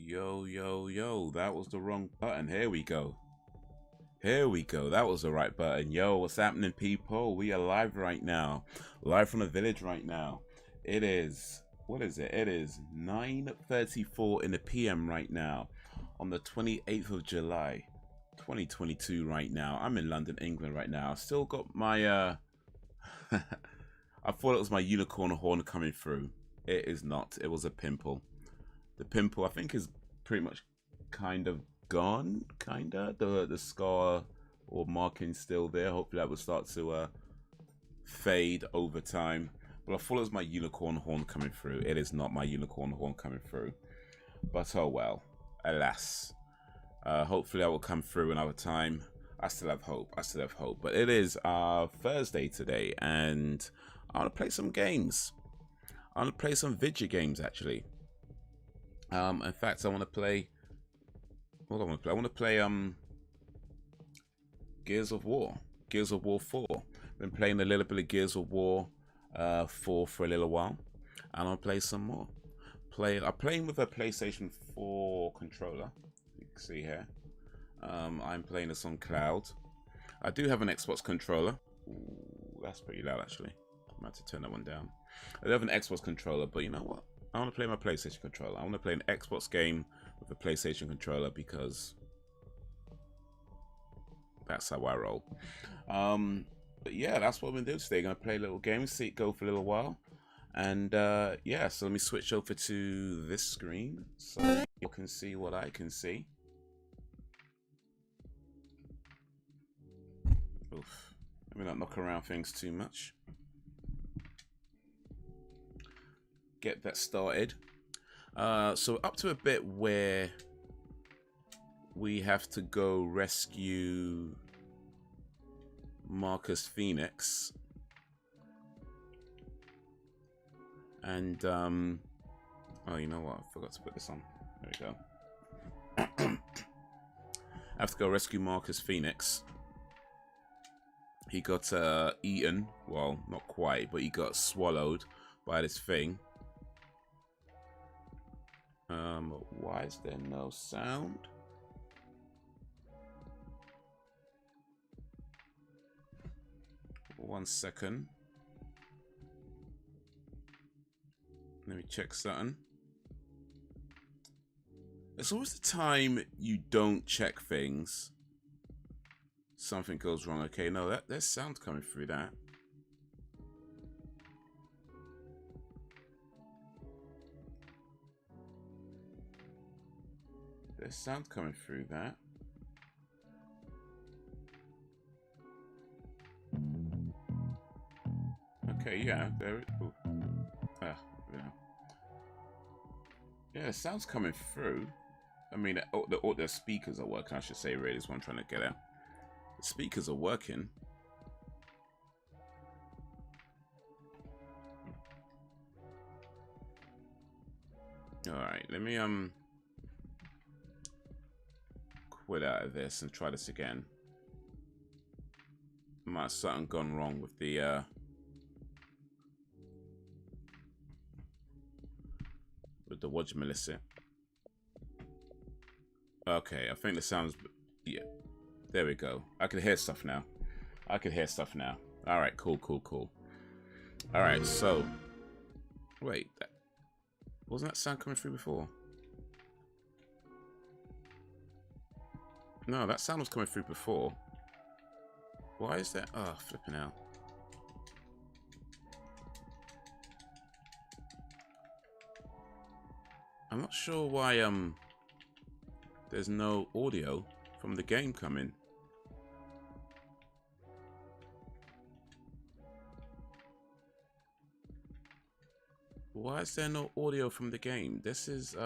Yo, that was the wrong button. Here we go. Here we go. That was the right button. Yo, what's happening, people? We are live right now. Live from the village right now. It is, what is it? It is 9:34 in the PM right now on the 28th of July, 2022 right now. I'm in London, England right now. I still got my, I thought it was my unicorn horn coming through. It is not. It was a pimple. The pimple, I think, is pretty much kind of gone, the scar or marking still there. Hopefully that will start to fade over time, but I thought it was my unicorn horn coming through. It is not my unicorn horn coming through, but oh well, alas. Hopefully that will come through another time. I still have hope. But it is Thursday today, and I want to play some games. I want to play some video games, actually. In fact, I want to play. What do I want to play? I want to play Gears of War. Gears of War 4. Been playing a little bit of Gears of War 4 for a little while, and I'll play some more. I'm playing with a PlayStation 4 controller. You can see here. I'm playing this on cloud. I do have an Xbox controller. Ooh, that's pretty loud, actually. I'm about to turn that one down. I do have an Xbox controller, but you know what? I want to play my PlayStation controller. I want to play an Xbox game with a PlayStation controller because that's how I roll. But yeah, that's what we're going to do today. Going to play a little game, see it go for a little while. And yeah, so let me switch over to this screen so you can see what I can see. Oof. Let me not knock around things too much. Get that started. So up to a bit where we have to go rescue Marcus Fenix, and oh, you know what? I forgot to put this on. There we go. I have to go rescue Marcus Fenix. He got eaten. Well, not quite, but he got swallowed by this thing. Why is there no sound? One second. Let me check something. It's always the time you don't check things, something goes wrong. Okay, no, there's sound coming through that. There's sound coming through that. Okay, yeah, there. Ooh. Yeah. Yeah, sound's coming through. I mean, the speakers are working. I should say, really, is what I'm trying to get at. The speakers are working. All right, let me quit out of this and try this again. Might have something gone wrong with the what you Melissa. Okay, I think the sounds, yeah, there we go. I can hear stuff now. All right, cool. All right, so wait, wasn't that sound coming through before? No, that sound was coming through before. Why is that? Oh, flipping out. I'm not sure why there's no audio from the game coming. Why is there no audio from the game? This is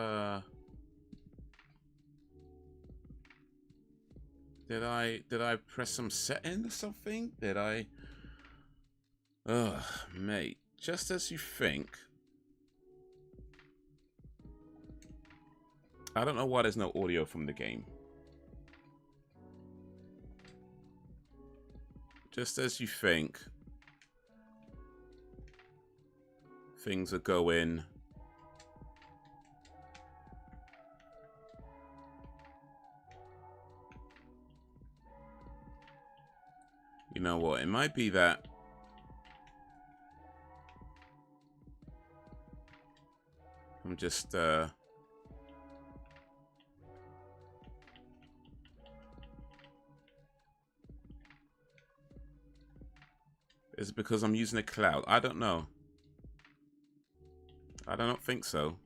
Did I press some setting or something? Did I? Ugh, mate. Just as you think. I don't know why there's no audio from the game. Just as you think. Things are going know what? It might be that I'm just is it because I'm using a cloud? I don't know. I don't think so.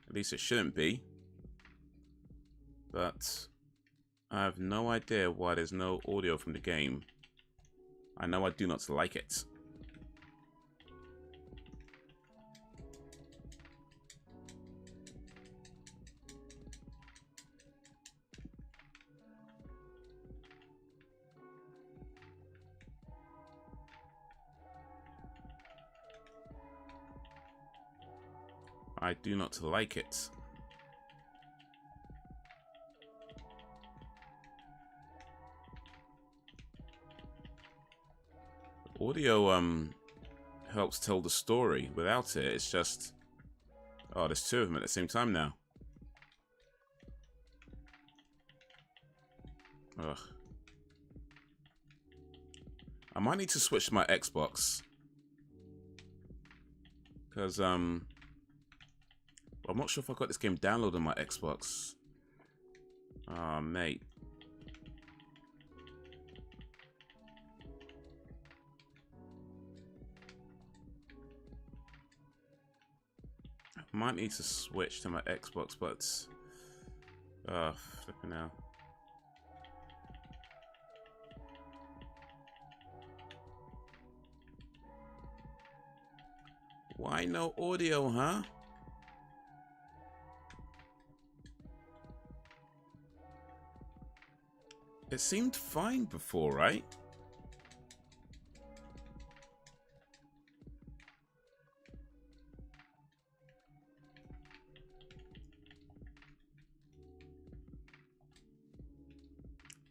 At least it shouldn't be. But I have no idea why there's no audio from the game. I know I do not like it. I do not like it. Audio helps tell the story. Without it, it's just, oh, there's two of them at the same time now. Ugh. I might need to switch to my Xbox because I'm not sure if I got this game downloaded on my Xbox. Oh, mate. I might need to switch to my Xbox, but flipping out. Why no audio, huh? It seemed fine before, right?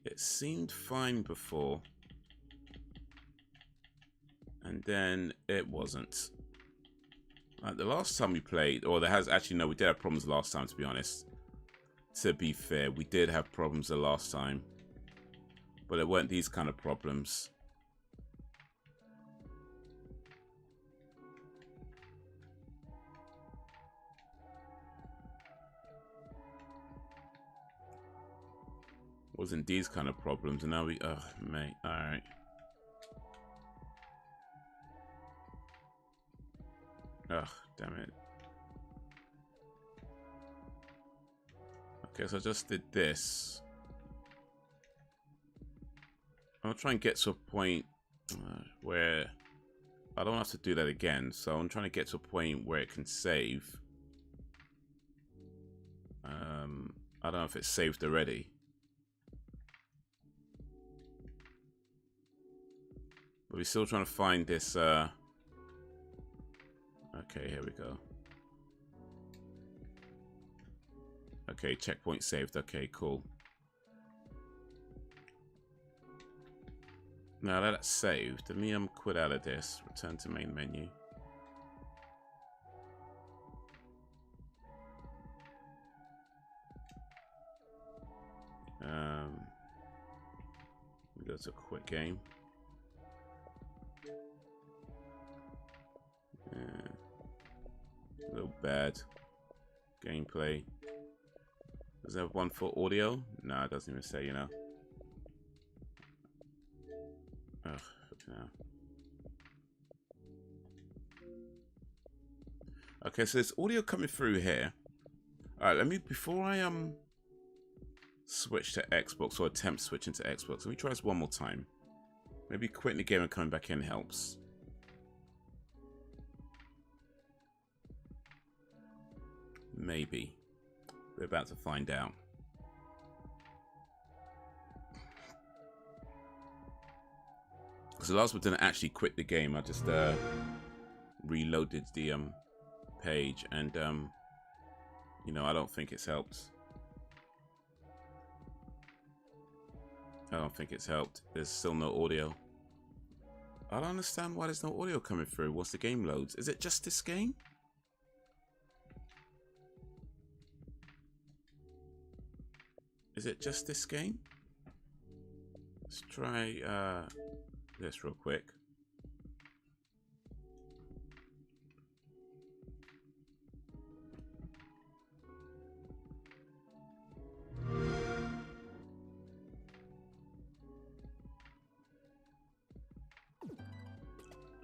It seemed fine before. And then it wasn't. The last time we played, or there has actually, no, we did have problems last time, to be honest. To be fair, we did have problems the last time. But it weren't these kind of problems. Wasn't these kind of problems, and now we, oh, mate, alright. Ugh, damn it. Okay, so I just did this. I'll try and get to a point where I don't have to do that again. So I'm trying to get to a point where it can save. I don't know if it's saved already. But we're still trying to find this. Okay, here we go. Okay, checkpoint saved. Okay, cool. Now that that's saved, let me quit out of this. Return to main menu. We go to quit game. A little bad gameplay. Does it have one for audio? No, it doesn't even say, you know. Ugh, no. Okay, so there's audio coming through here. Alright, let me, before I switch to Xbox, or attempt switching to Xbox, let me try this one more time. Maybe quitting the game and coming back in helps. Maybe. We're about to find out. Because the last one didn't actually quit the game. I just reloaded the page, and you know, I don't think it's helped. I don't think it's helped. There's still no audio. I don't understand why there's no audio coming through once the game loads. Is it just this game? Is it just this game? Let's try this real quick.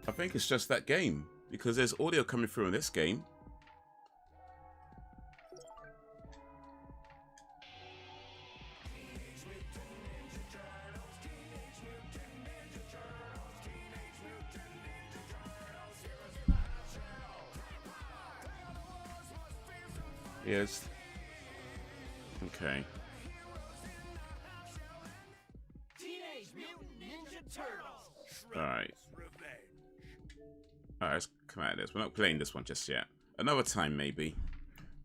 I think it's just that game, because there's audio coming through in this game. Yes. Okay. Alright. Alright, let's come out of this. We're not playing this one just yet. Another time maybe,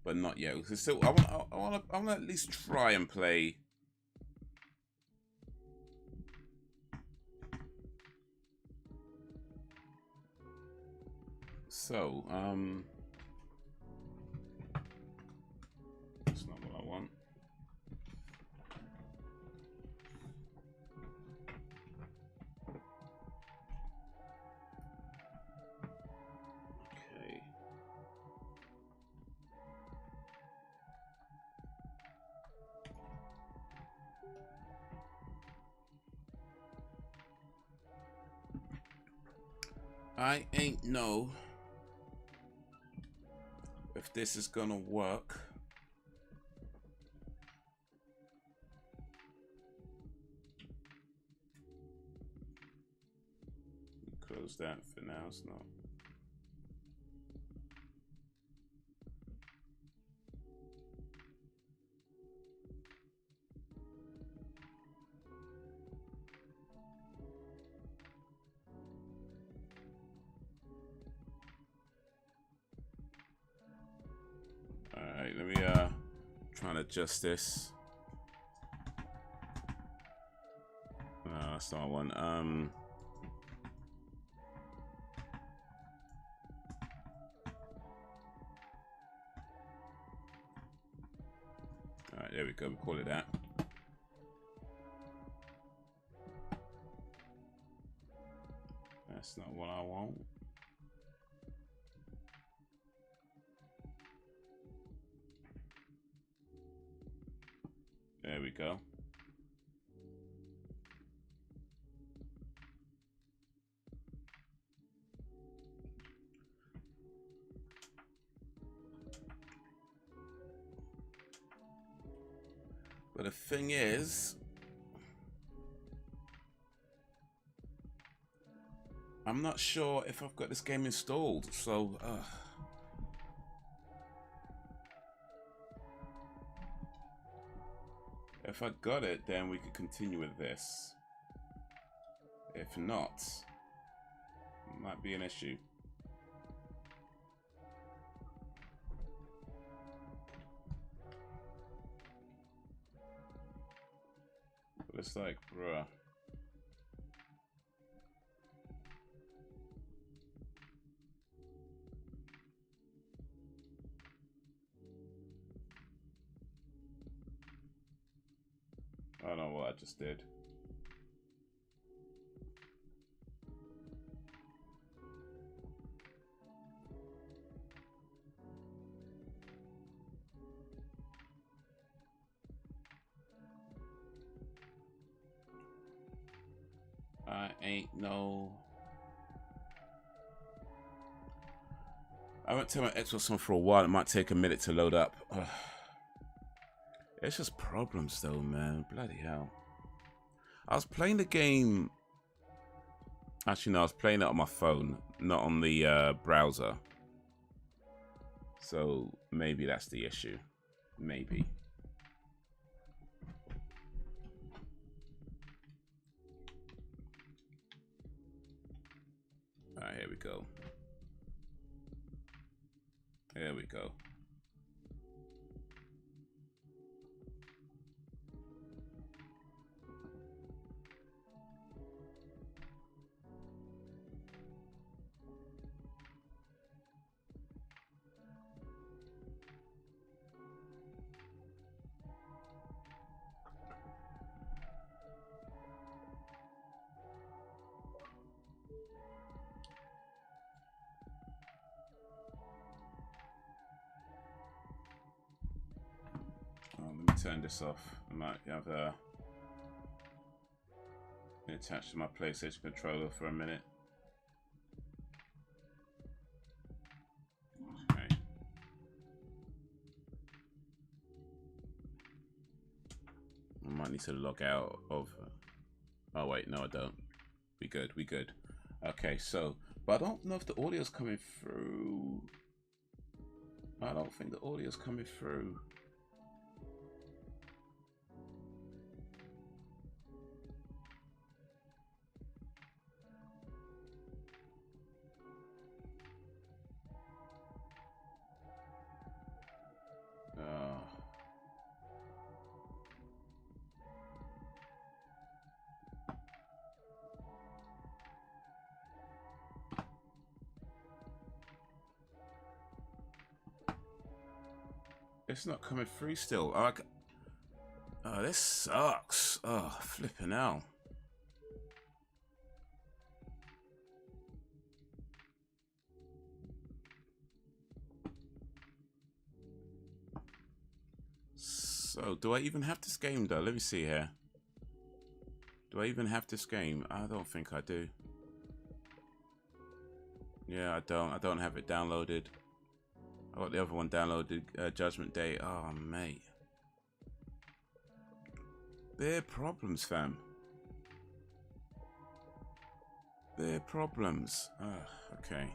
but not yet. Still, I want to at least try and play. So, that's not what I want. Okay. I ain't know if this is gonna work. Close that for now. It's not. Alright, let me try and adjust this. No, that's not one. Alright, there we go, we call it that. That's not what I want. There we go. But the thing is, I'm not sure if I've got this game installed, so if I got it, then we could continue with this. If not, it might be an issue. But it's like, bruh. I don't know what I just did. I ain't no. I haven't turned my Xbox on for a while. It might take a minute to load up. It's just problems though, man. Bloody hell. I was playing the game. Actually, no, I was playing it on my phone, not on the browser. So maybe that's the issue. Maybe. Alright, here we go. There we go. turn this off. I might have it attached to my PlayStation controller for a minute. Okay. I might need to log out of. Oh wait, no, I don't. We good. We good. Okay, so, but I don't know if the audio's coming through. I don't think the audio's coming through. It's not coming through still. Oh, this sucks. Oh, flipping hell. So, do I even have this game though? Let me see here. Do I even have this game? I don't think I do. Yeah, I don't. I don't have it downloaded. I got the other one downloaded, Judgment Day. Oh, mate. They're problems, fam. They're problems. Oh, okay.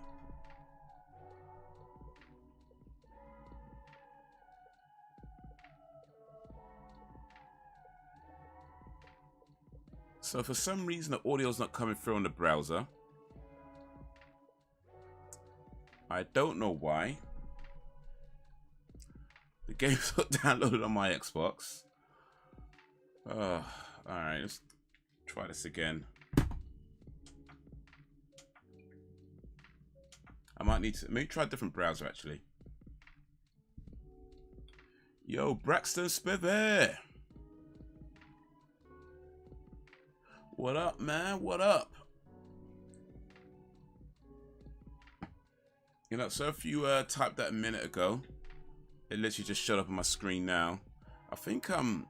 So for some reason the audio's not coming through on the browser. I don't know why. The game's not downloaded on my Xbox. Alright, let's try this again. I might need to maybe try a different browser actually. Yo, Braxton Spivey. What up, man? What up? You know, so if you typed that a minute ago, it literally just showed up on my screen now. I think let me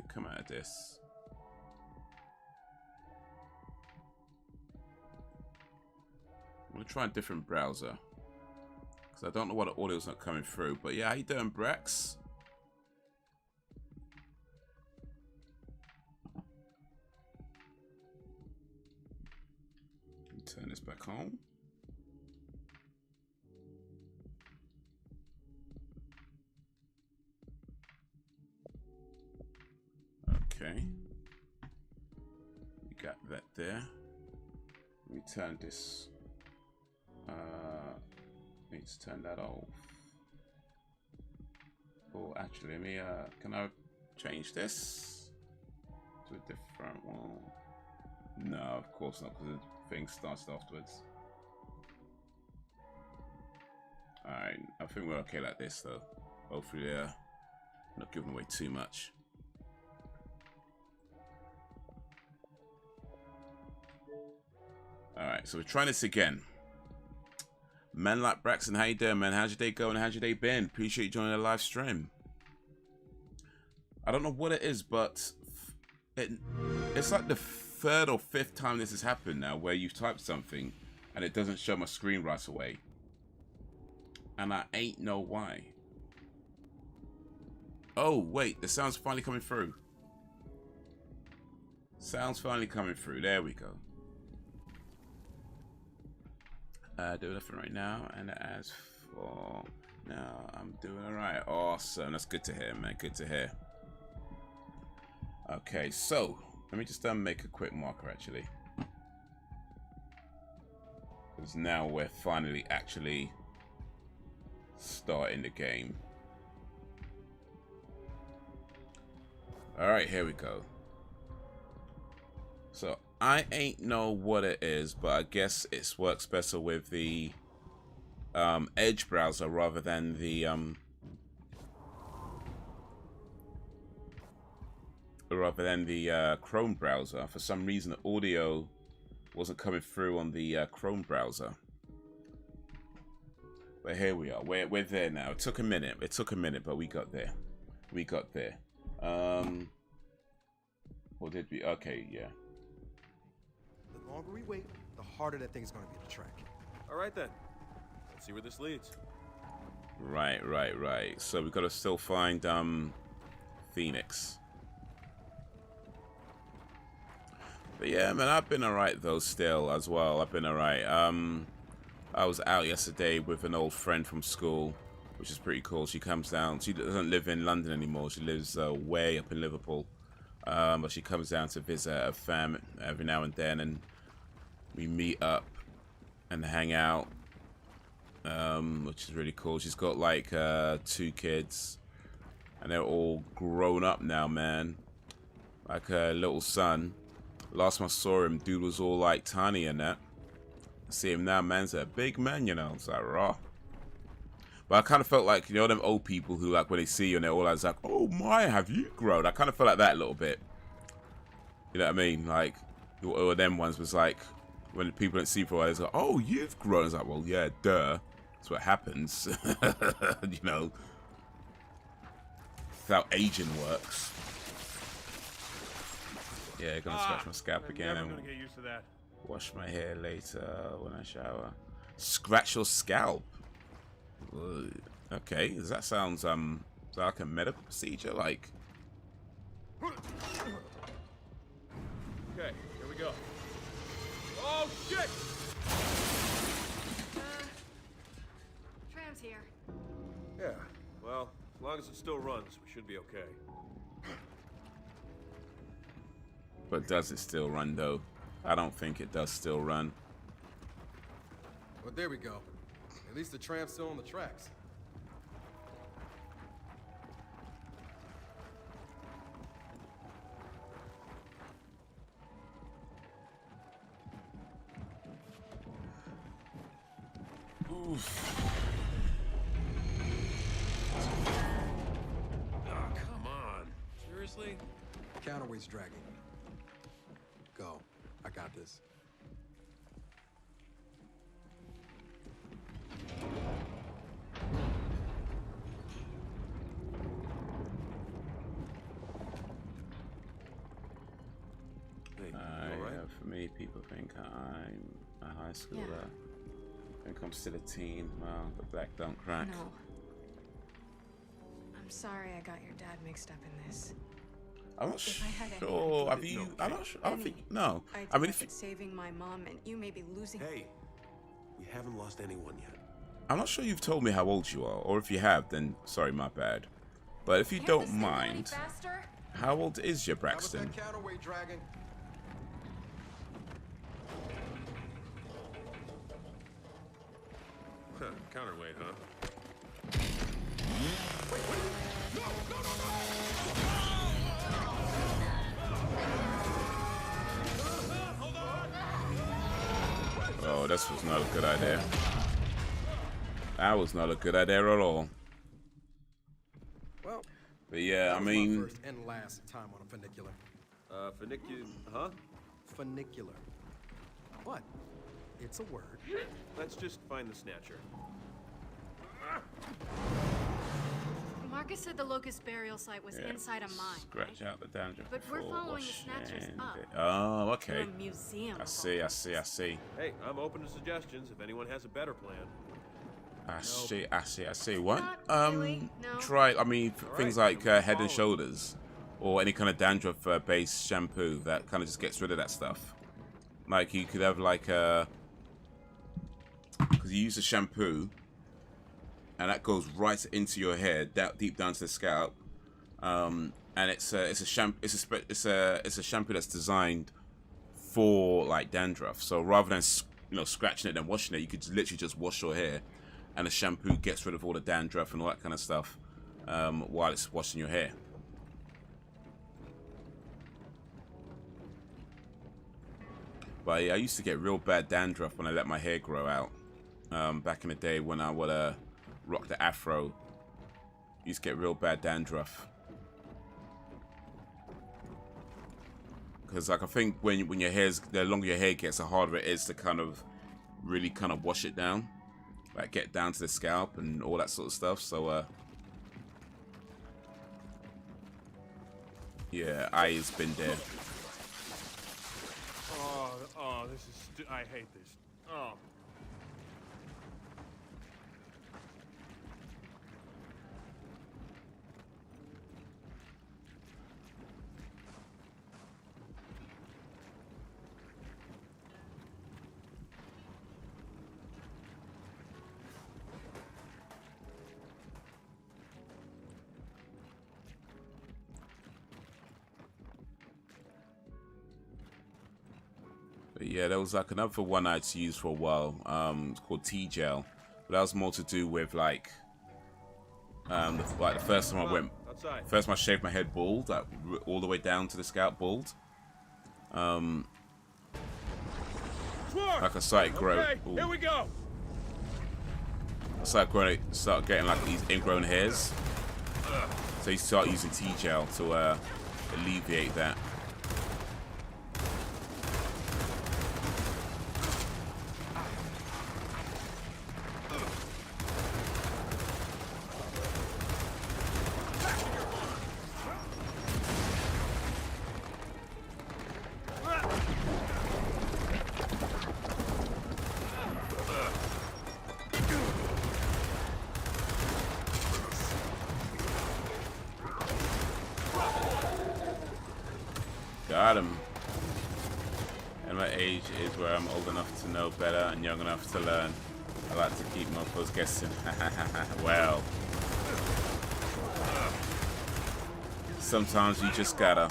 come out of this. I'm gonna try a different browser because I don't know why the audio's not coming through. But yeah, how you doing, Brax? Turn this back on. Okay. We got that there. Let me turn this. Need to turn that off. Oh, actually, let me. Can I change this to a different one? No, of course not, because the thing starts afterwards. Alright, I think we're okay like this, though. Hopefully, not giving away too much. Alright, so we're trying this again. Man like Braxton, how you doing, man? How's your day going? How's your day been? Appreciate you joining the live stream. I don't know what it is, but it's like the third or fifth time this has happened now where you've typed something and it doesn't show my screen right away. And I ain't know why. Oh, wait, the sound's finally coming through. Sound's finally coming through. There we go. Doing nothing right now, and as for now, I'm doing alright. Awesome, that's good to hear, man. Good to hear. Okay, so let me just make a quick marker actually, because now we're finally actually starting the game. All right, here we go. So I ain't know what it is, but I guess it works better with the Edge browser rather than the Chrome browser. For some reason, the audio wasn't coming through on the Chrome browser. But here we are. We're there now. It took a minute. It took a minute, but we got there. We got there. Or did we? Okay, yeah. The longer we wait, the harder that thing's gonna be to track. All right then. Let's see where this leads. Right. So we got to still find Fenix. But yeah, man, I've been alright though. Still, as well, I've been alright. I was out yesterday with an old friend from school, which is pretty cool. She comes down. She doesn't live in London anymore. She lives way up in Liverpool. But she comes down to visit her fam every now and then, and we meet up and hang out, which is really cool. She's got like 2 kids, and they're all grown up now, man. Like her little son. Last time I saw him, dude was all like tiny and that. I see him now, man's a big man, you know. It's like raw. But I kind of felt like, you know, them old people who, like, when they see you and they're all like, oh my, have you grown? I kind of felt like that a little bit. You know what I mean? Like, or them ones was like, when people don't see for a while, it's like, oh, you've grown. It's like, well, yeah, duh. That's what happens. You know, that's how aging works. Yeah, gonna scratch my scalp again and gonna get used to that. Wash my hair later when I shower. Scratch your scalp. Ugh. Okay, does that sounds is that like a medical procedure? Like, Okay, here we go. Oh shit! Tram's here. Yeah, well, as long as it still runs, we should be okay. but does it still run though? I don't think it does still run. Well, there we go. At least the tram's still on the tracks. Oof. Oh, come on. Seriously? Counterweight's dragging. Go. I got this. Hey, For me, people think I'm a high schooler. Yeah. Think I'm still a teen. Well, the black don't crack. No. I'm sorry I got your dad mixed up in this. I'm not If I had any sure. idea- Have you? I'm not sure. I don't think. No. I mean, if you, saving my mom and you may be losing. Hey, we haven't lost anyone yet. I'm not sure you've told me how old you are, or if you have, then sorry, my bad. But if you don't mind, how old is your Braxton? How was that counterweight dragging? Huh, counterweight, huh? Oh, this was not a good idea. That was not a good idea at all. Well, But yeah, that I was my mean, first and last time on a funicular. Funicular, huh? Funicular. But it's a word. Let's just find the snatcher. Marcus said the locust burial site was yeah, inside a mine. scratch out the dandruff. But we're before following the washing snatchers up. it. Oh, okay. To a museum. I see. I see. I see. Hey, I'm open to suggestions if anyone has a better plan. I see. I see. I see. What? Not really, no. Try. I mean, things like then we'll Head and follow. Shoulders, or any kind of dandruff-based shampoo that kind of just gets rid of that stuff. Like you could have like a, because you use a shampoo, and that goes right into your hair, deep down to the scalp. And it's a shampoo. It's a shampoo that's designed for like dandruff. So rather than scratching it and washing it, you could literally just wash your hair, and the shampoo gets rid of all the dandruff and all that kind of stuff while it's washing your hair. But yeah, I used to get real bad dandruff when I let my hair grow out. Back in the day when I would rock the afro, I used to get real bad dandruff. Because like I think when your hair's, the longer your hair gets, the harder it is to kind of really kind of wash it down. like get down to the scalp and all that sort of stuff. So yeah, I's been there. Oh, this is. I hate this. Oh. But yeah, there was like another one I'd used for a while. It's called T-Gel, but that was more to do with like the first time I went, first time I shaved my head bald, like, all the way down to the scalp bald. Like I started growing. Okay, here we go. I started getting like these ingrown hairs. So you start using T-Gel to alleviate that. Got him. And my age is where I'm old enough to know better and young enough to learn. I like to keep my foes guessing. Well. Sometimes you just gotta.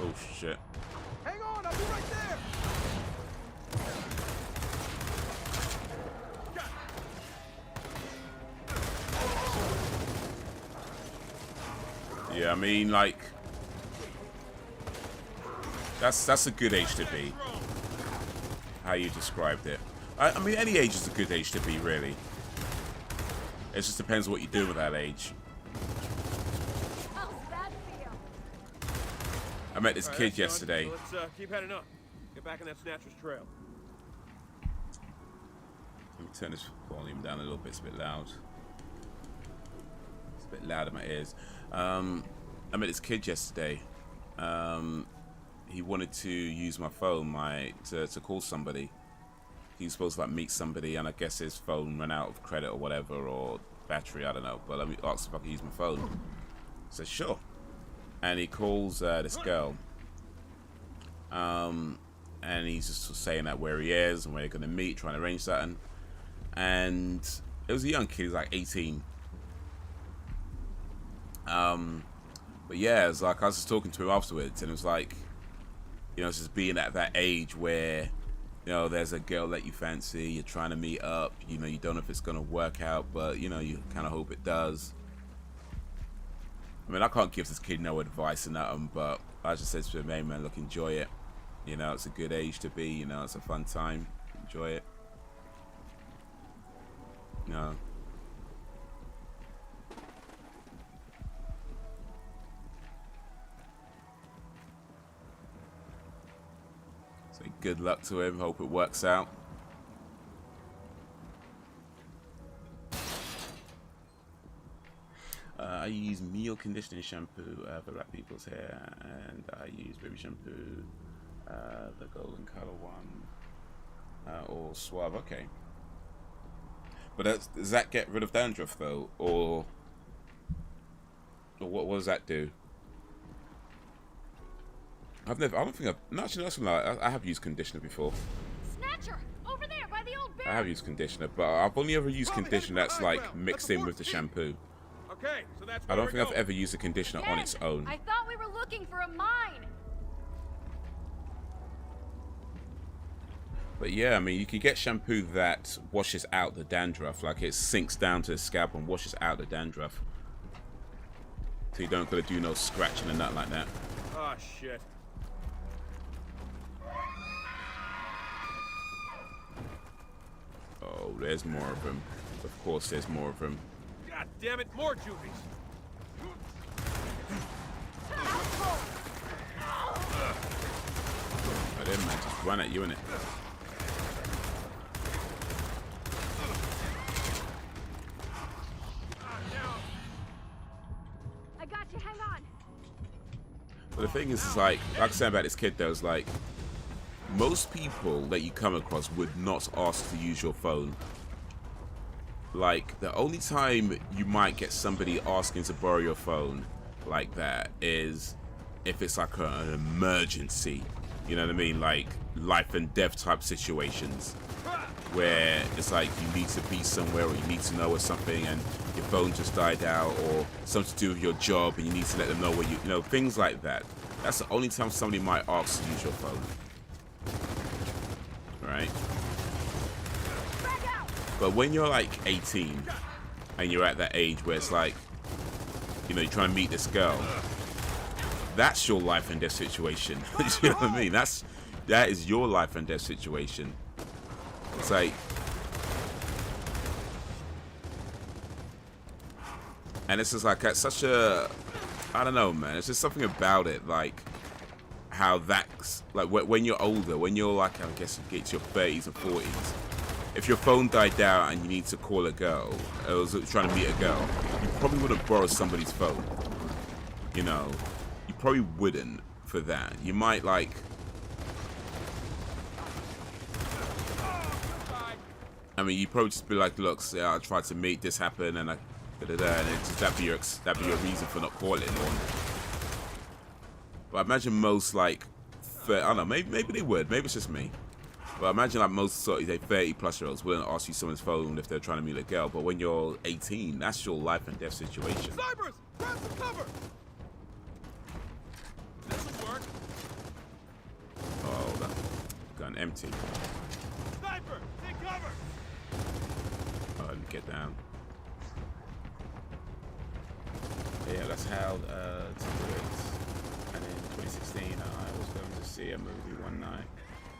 Oh shit. Hang on, I'll be right there. Yeah, I mean, like, that's a good age to be. How you described it. I mean, any age is a good age to be, really. It just depends what you do with that age. I met this kid yesterday. So let's keep heading up. Get back in that Snatcher's trail. Let me turn this volume down a little bit. It's a bit loud. It's a bit loud in my ears. I met this kid yesterday. He wanted to use my phone to call somebody. He was supposed to like meet somebody, and I guess his phone ran out of credit or whatever, or battery, I don't know. But let me ask if I could use my phone. I said sure. And he calls this girl. And he's just saying that where he is and where they're gonna meet, trying to arrange something. And it was a young kid, he was like 18. But yeah, it's like I was just talking to him afterwards, and it was like, you know, it's just being at that age where, you know, there's a girl that you fancy, you're trying to meet up, you know, you don't know if it's gonna work out, but you know, you kind of hope it does. I mean, I can't give this kid no advice or nothing, but I just said to him, hey man, look, enjoy it. You know, it's a good age to be, you know, it's a fun time. Enjoy it. You know. So good luck to him, hope it works out. I use meal conditioning shampoo for black people's hair, and I use baby shampoo, the golden color one, or Suave. Okay, but does that get rid of dandruff though, or what does that do? I don't think I have used conditioner before. Snatcher, over there by the old barrel. I have used conditioner, but I've only ever used conditioner that's like mixed in with the shampoo. Okay, so that's I don't think I've ever used a conditioner on its own. I thought we were looking for a mine. But yeah, I mean, you can get shampoo that washes out the dandruff, like it sinks down to the scalp and washes out the dandruff. So you don't gotta do no scratching and nothing like that. Oh shit. Oh, there's more of them. Of course, there's more of them. God damn it, more juvies. I didn't man, just run at you, innit? But the thing is like I said about this kid though, is like most people that you come across would not ask to use your phone. Like the only time you might get somebody asking to borrow your phone like that is if it's like an emergency, you know what I mean, like life and death type situations where it's like you need to be somewhere or you need to know where something and your phone just died out, or something to do with your job and you need to let them know where you know, things like that. That's the only time somebody might ask to use your phone, right? But when you're like 18 and you're at that age where it's like, you know, you're trying to meet this girl, that's your life and death situation. You know what I mean? That is your life and death situation. It's like, and it's just like at such a, I don't know, man. It's just something about it, like how that's like when you're older, when you're like, I guess you get to your 30s and 40s. If your phone died down and you need to call a girl, or was trying to meet a girl, you probably wouldn't borrow somebody's phone. You know, you probably wouldn't for that. You might like, I mean, you probably just be like, look, I tried to make this happen, and and that'd be your reason for not calling. But I imagine most like, I don't know, maybe they would, maybe it's just me. But I imagine like most sort of 30-plus-year-olds wouldn't ask you someone's phone if they're trying to meet a girl. But when you're 18, that's your life and death situation. Snipers! Grab some cover! This'll work. Oh, hold on. Gun empty. Sniper! Take cover! Oh, let me get down. Yeah, that's how to do it. And in 2016, I was going to see a movie one night.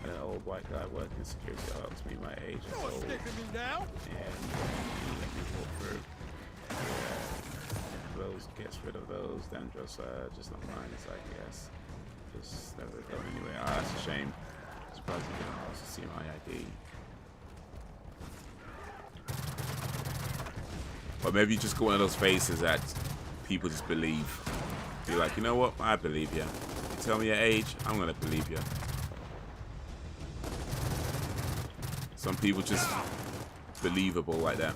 And an old white guy working security asked me my age and No one's soul, sticking me now! and he let me walk through. Yeah. Those gets rid of those, then just not mine. It's like, yes, just never go anywhere. Ah, that's a shame. Surprised you didn't ask to see my ID. Or maybe you just got one of those faces that people just believe. Be like, you know what? I believe you. You tell me your age, I'm gonna believe you. Some people just believable like that.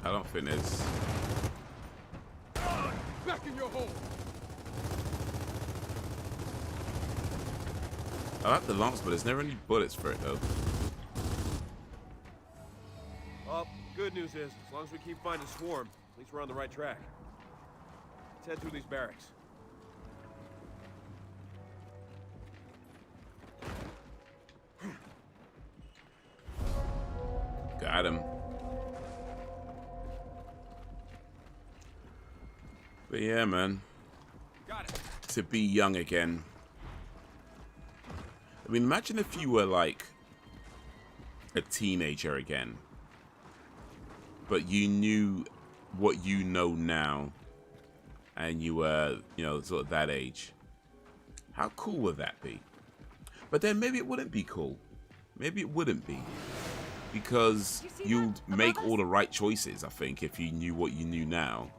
I don't think there's. Back in your hole! I like the lance, but there's never any bullets for it though. Well, good news is, as long as we keep finding Swarm, at least we're on the right track. Let's head through these barracks. Got him. But yeah, man. Got it. To be young again. I mean, imagine if you were like a teenager again, but you knew what you know now, and you were, you know, sort of that age. How cool would that be? But then maybe it wouldn't be cool. Maybe it wouldn't be. Because you'd make all the right choices, I think, if you knew what you knew now,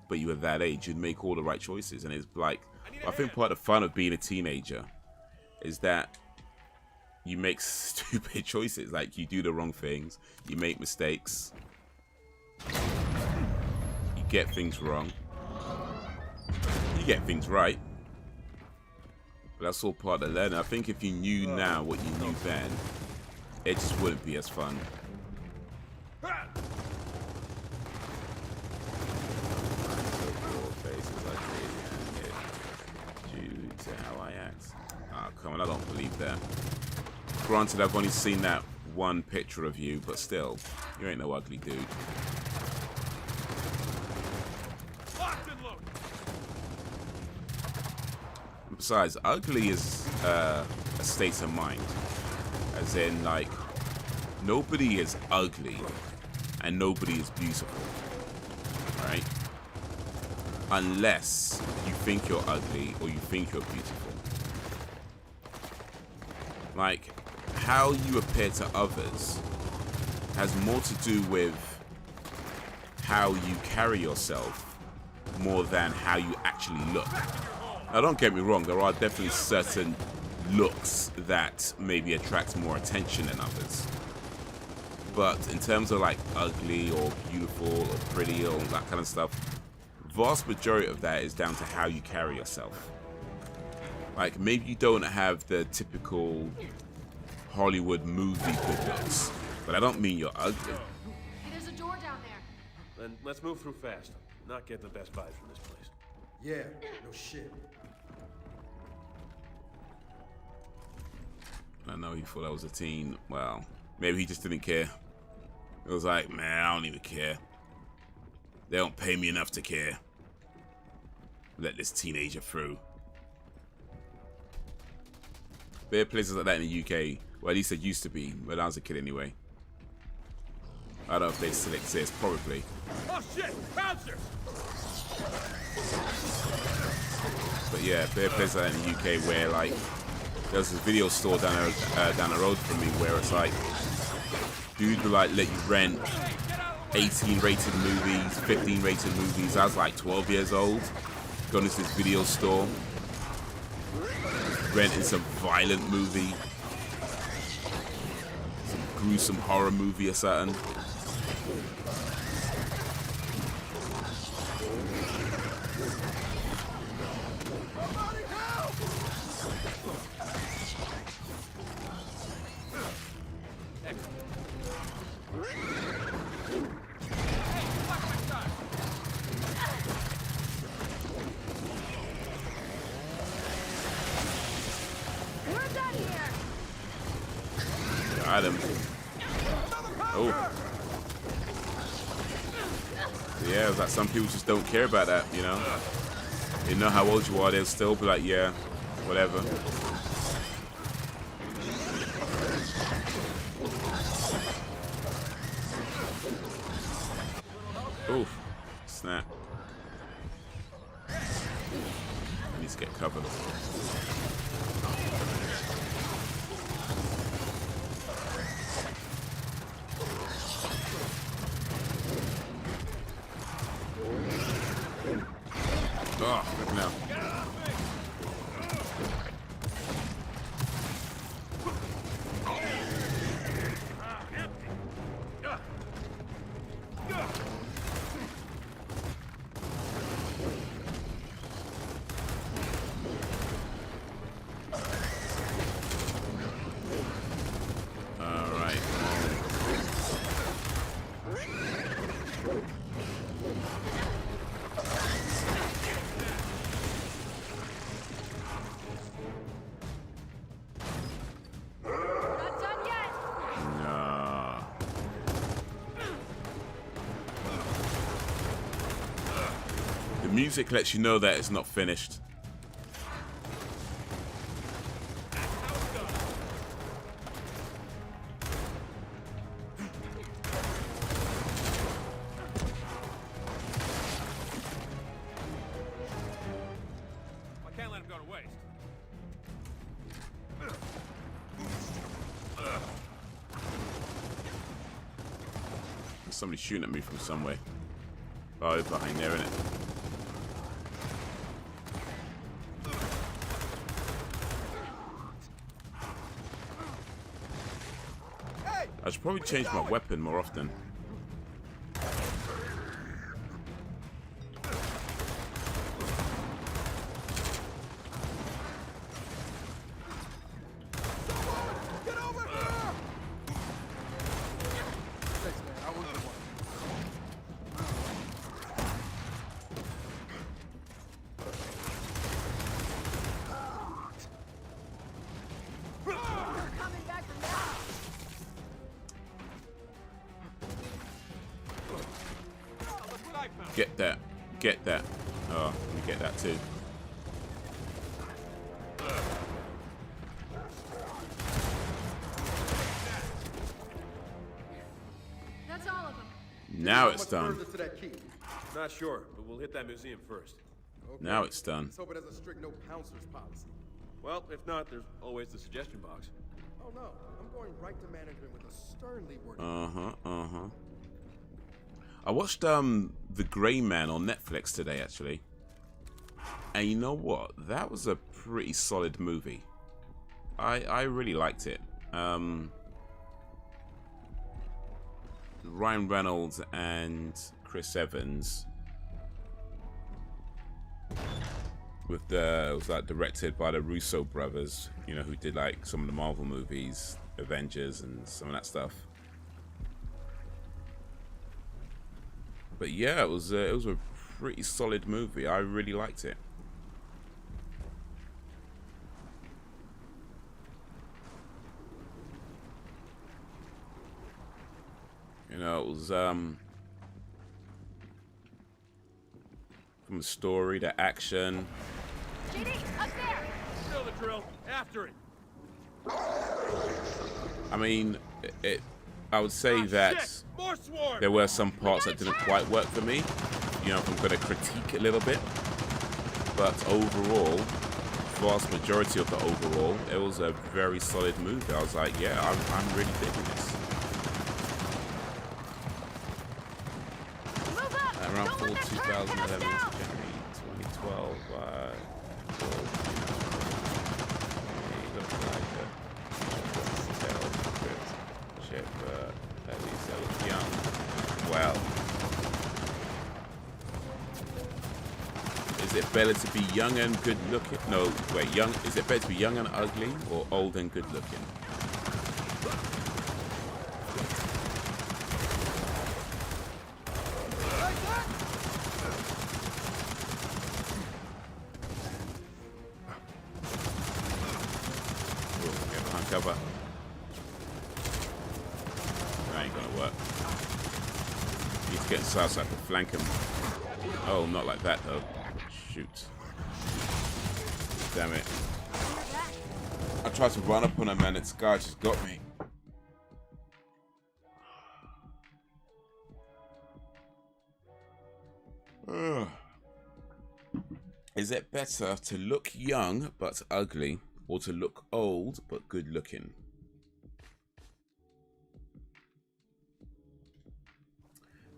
but you were that age, you'd make all the right choices. And it's like, I think part of the fun of being a teenager is that you make stupid choices. Like, you do the wrong things, you make mistakes, you get things wrong, you get things right. But that's all part of learning. I think if you knew now what you knew then, it just wouldn't be as fun. Due to how I act. Ah, come on, I don't believe that. Granted, I've only seen that one picture of you, but still, you ain't no ugly dude. Besides, ugly is a state of mind. As in, like, nobody is ugly and nobody is beautiful, right? Unless you think you're ugly or you think you're beautiful. Like, how you appear to others has more to do with how you carry yourself more than how you actually look. Now, don't get me wrong, there are definitely certain looks that maybe attract more attention than others. But in terms of like ugly or beautiful or pretty or that kind of stuff, vast majority of that is down to how you carry yourself. Like, maybe you don't have the typical Hollywood movie good looks, but I don't mean you're ugly. Hey, there's a door down there. Then let's move through fast. Not get the best vibes from this place. Yeah, no shit. I know he thought I was a teen. Well, maybe he just didn't care. It was like, man, I don't even care. They don't pay me enough to care. Let this teenager through. There are places like that in the UK. Well, at least there used to be, when I was a kid anyway. I don't know if they still exist, probably. Oh shit! Bouncers! But yeah, there are places like that in the UK where, like, there's this video store down the road from me where it's like, dude would like let you rent 18 rated movies, 15 rated movies. I was like 12 years old, going to this video store, renting some violent movie, some gruesome horror movie or something. We're done here. Got him. Oh. Yeah, it's like some people just don't care about that, you know? They know how old you are, they'll still be like, yeah, whatever. Oof. Snap. I need to get covered. Oh, no. All right. Not done yet. Nah. The music lets you know that it's not finished. I can't let him go to waste. There's somebody shooting at me from somewhere. Oh, it's behind there, isn't it? I should probably change my weapon more often. Get over here! Thanks, man. I was the one. Coming back from now. Look what I found. Get that. Get that. Oh, let me get that too. That's all of them. Now How it's much done. further to that key? Not sure, but we'll hit that museum first. Okay. Now it's done. Let's hope it has a strict no pouncers policy. Well, if not, there's always the suggestion box. Oh no, I'm going right to management with a sternly worded. I watched The Grey Man on Netflix today, actually. And you know what? That was a pretty solid movie. I really liked it. Ryan Reynolds and Chris Evans. With it was like directed by the Russo brothers, you know, who did like some of the Marvel movies, Avengers, and some of that stuff. But yeah, it was a pretty solid movie. I really liked it. You know, it was from the story, the action. JD, up there! You know the drill. After it. I mean, I would say that Shit. More swarm. there were some parts that didn't quite work for me. You know, if I'm going to critique a little bit. But overall, vast majority of the overall, it was a very solid movie. I was like, yeah, I'm really digging this. Move up! Around Don't fall let that turret pin us 2011 to down! January 2012. He looked like a ship, at least I was young. Well, is it better to be young and good looking? No, wait, young. Is it better to be young and ugly or old and good looking? Cover. That ain't gonna work. Need to get inside so I can flank him. Oh, not like that though. Shoot. Damn it. I tried to run up on him and this guy just got me. Ugh. Is it better to look young but ugly, or to look old but good looking?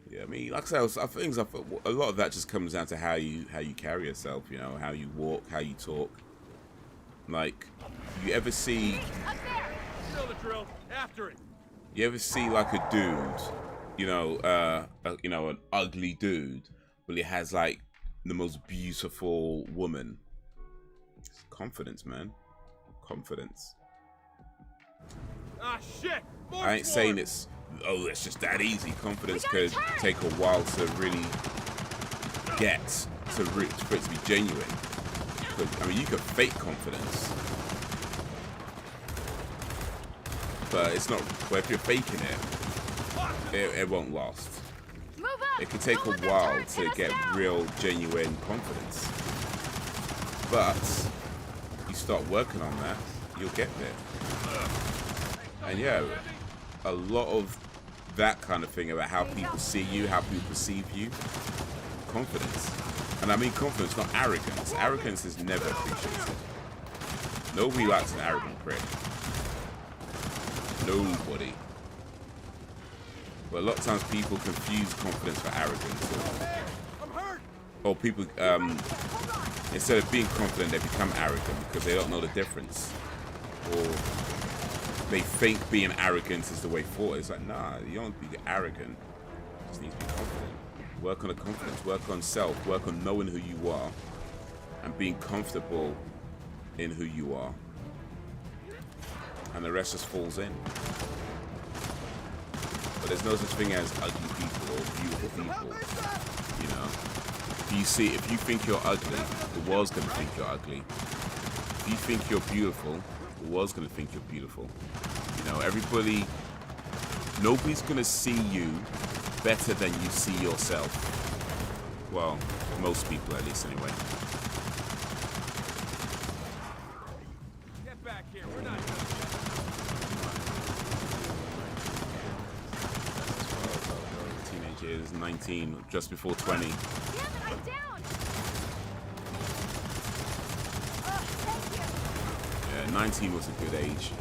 Yeah, I mean, like I said, I think a lot of that just comes down to how you carry yourself. You know, how you walk, how you talk. Like, you ever see? Up there! You know the drill. After it. You ever see like a dude, you know, an ugly dude, but he has like the most beautiful woman? It's confidence, man. Confidence. Ah, shit! More I ain't swarm. saying it's just that easy. Confidence could take a while to really get for it to be genuine. But, I mean, you can fake confidence, but it's not. But if you're faking it won't last. Move up! It can take Don't a let that while turret to pin us get down! real, genuine confidence. But you start working on that, you'll get there. And yeah, a lot of that kind of thing about how people see you, how people perceive you, confidence. And I mean confidence, not arrogance. Arrogance is never appreciated. Nobody likes an arrogant prick. Nobody. But a lot of times people confuse confidence for arrogance. Or people, instead of being confident, they become arrogant because they don't know the difference. Or they think being arrogant is the way forward. It's like, nah, you don't be arrogant. You just need to be confident. Work on the confidence, work on self, work on knowing who you are and being comfortable in who you are. And the rest just falls in. But there's no such thing as ugly people or beautiful people. You know? If you think you're ugly, the world's gonna think you're ugly. If you think you're beautiful, the world's gonna think you're beautiful. You know, nobody's gonna see you better than you see yourself. Well, most people at least anyway. Get back here. We're not done yet. Teenage years, 19, just before 20. Damn it, I'm down! Thank you. Yeah, 19 was a good age.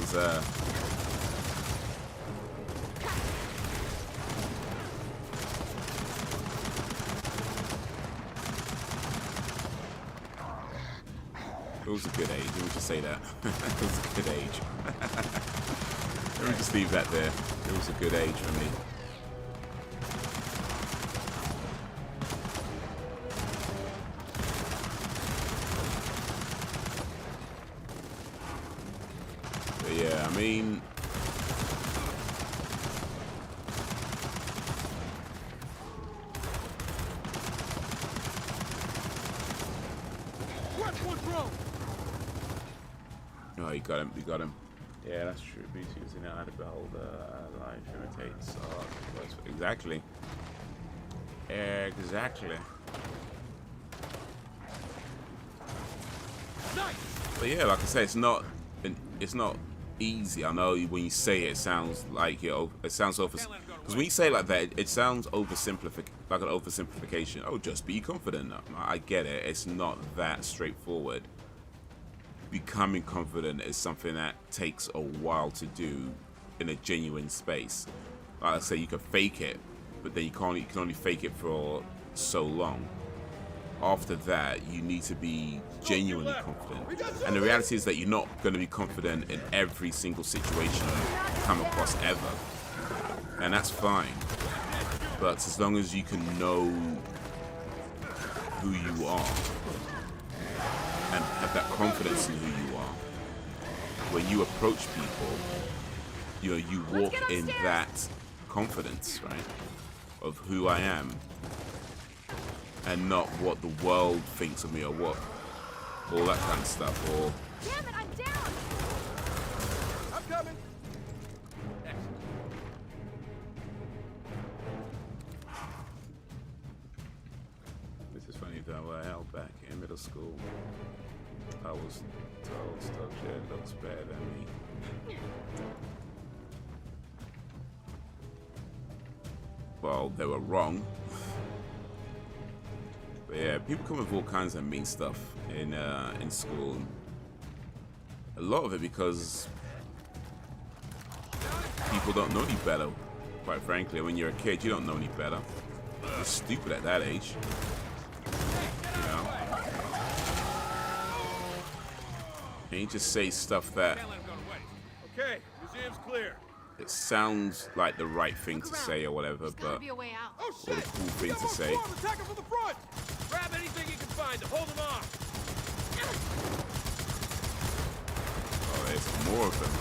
is it was a good age, let me just say that. It was a good age. Let me just leave that there. It was a good age for me. But yeah, I mean, oh, you got him, you got him. Yeah, that's true. Beauty is in how to behold life imitates art. Exactly. Exactly. But yeah, like I say, it's not easy. I know when you say it, it sounds like it sounds over. Because when you say it like that, it sounds like an oversimplification. Oh, just be confident. I get it. It's not that straightforward. Becoming confident is something that takes a while to do in a genuine space. Like I say, you can fake it, but then you can only fake it for so long. After that, you need to be genuinely confident. And the reality is that you're not going to be confident in every single situation you come across ever. And that's fine. But as long as you can know who you are and have that confidence in who you are, when you approach people, you walk in that confidence, right, of who I am, and not what the world thinks of me or what, all that kind of stuff. Or Damn it, I'm down. I'm coming. this is funny though. I held back in middle school. I was told stuff shit looks better than me. Well, they were wrong. But yeah, people come with all kinds of mean stuff in school. A lot of it because people don't know any better. Quite frankly, when you're a kid, you don't know any better. You're stupid at that age. You know? And you just say stuff that Okay, museum's clear. it sounds like the right thing to say or whatever, There's gotta but be a way out. Oh or shit! the cool thing to say. Attack him from the front! Grab anything you can find to hold them off. Oh, there's more of them.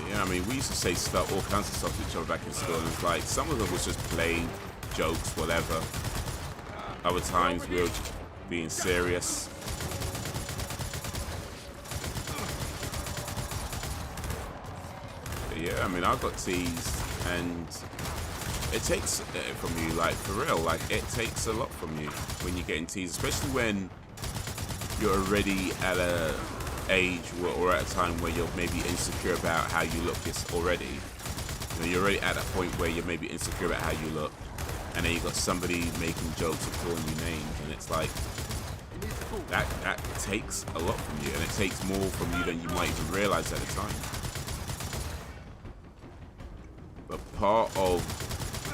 Yeah, I mean, we used to say stuff, all kinds of stuff to each other back in school, and it's like, some of them was just plain jokes, whatever. Other times we were being serious. But yeah, I mean, I got teased, and it takes it from you, like, for real. Like, it takes a lot from you when you're getting teased, especially when you're already at a age or at a time where you're maybe insecure about how you look already. You know, you're already at that point where you're maybe insecure about how you look, and then you got somebody making jokes and calling you names, and it's like that takes a lot from you, and it takes more from you than you might even realize at the time. But part of,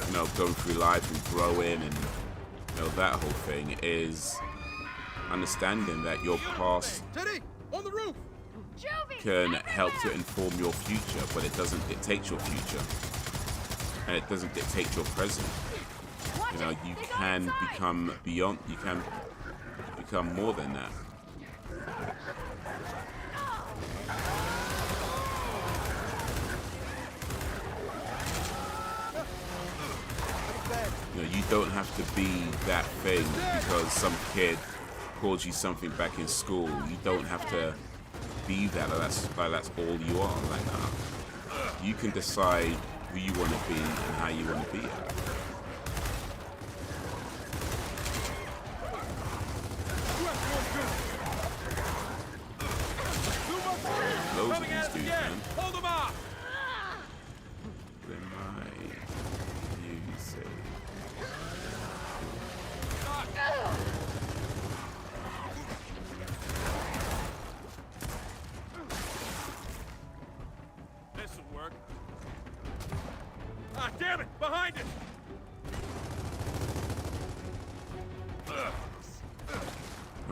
you know, going through life and growing and, you know, that whole thing is understanding that your past Teddy, on the roof! can help to inform your future, but it doesn't dictate your future, and it doesn't dictate your present. You know, you can become beyond, you can become more than that. You know, you don't have to be that thing because some kid called you something back in school. You don't have to be that. That's all you are. Like, you can decide who you want to be and how you want to be it.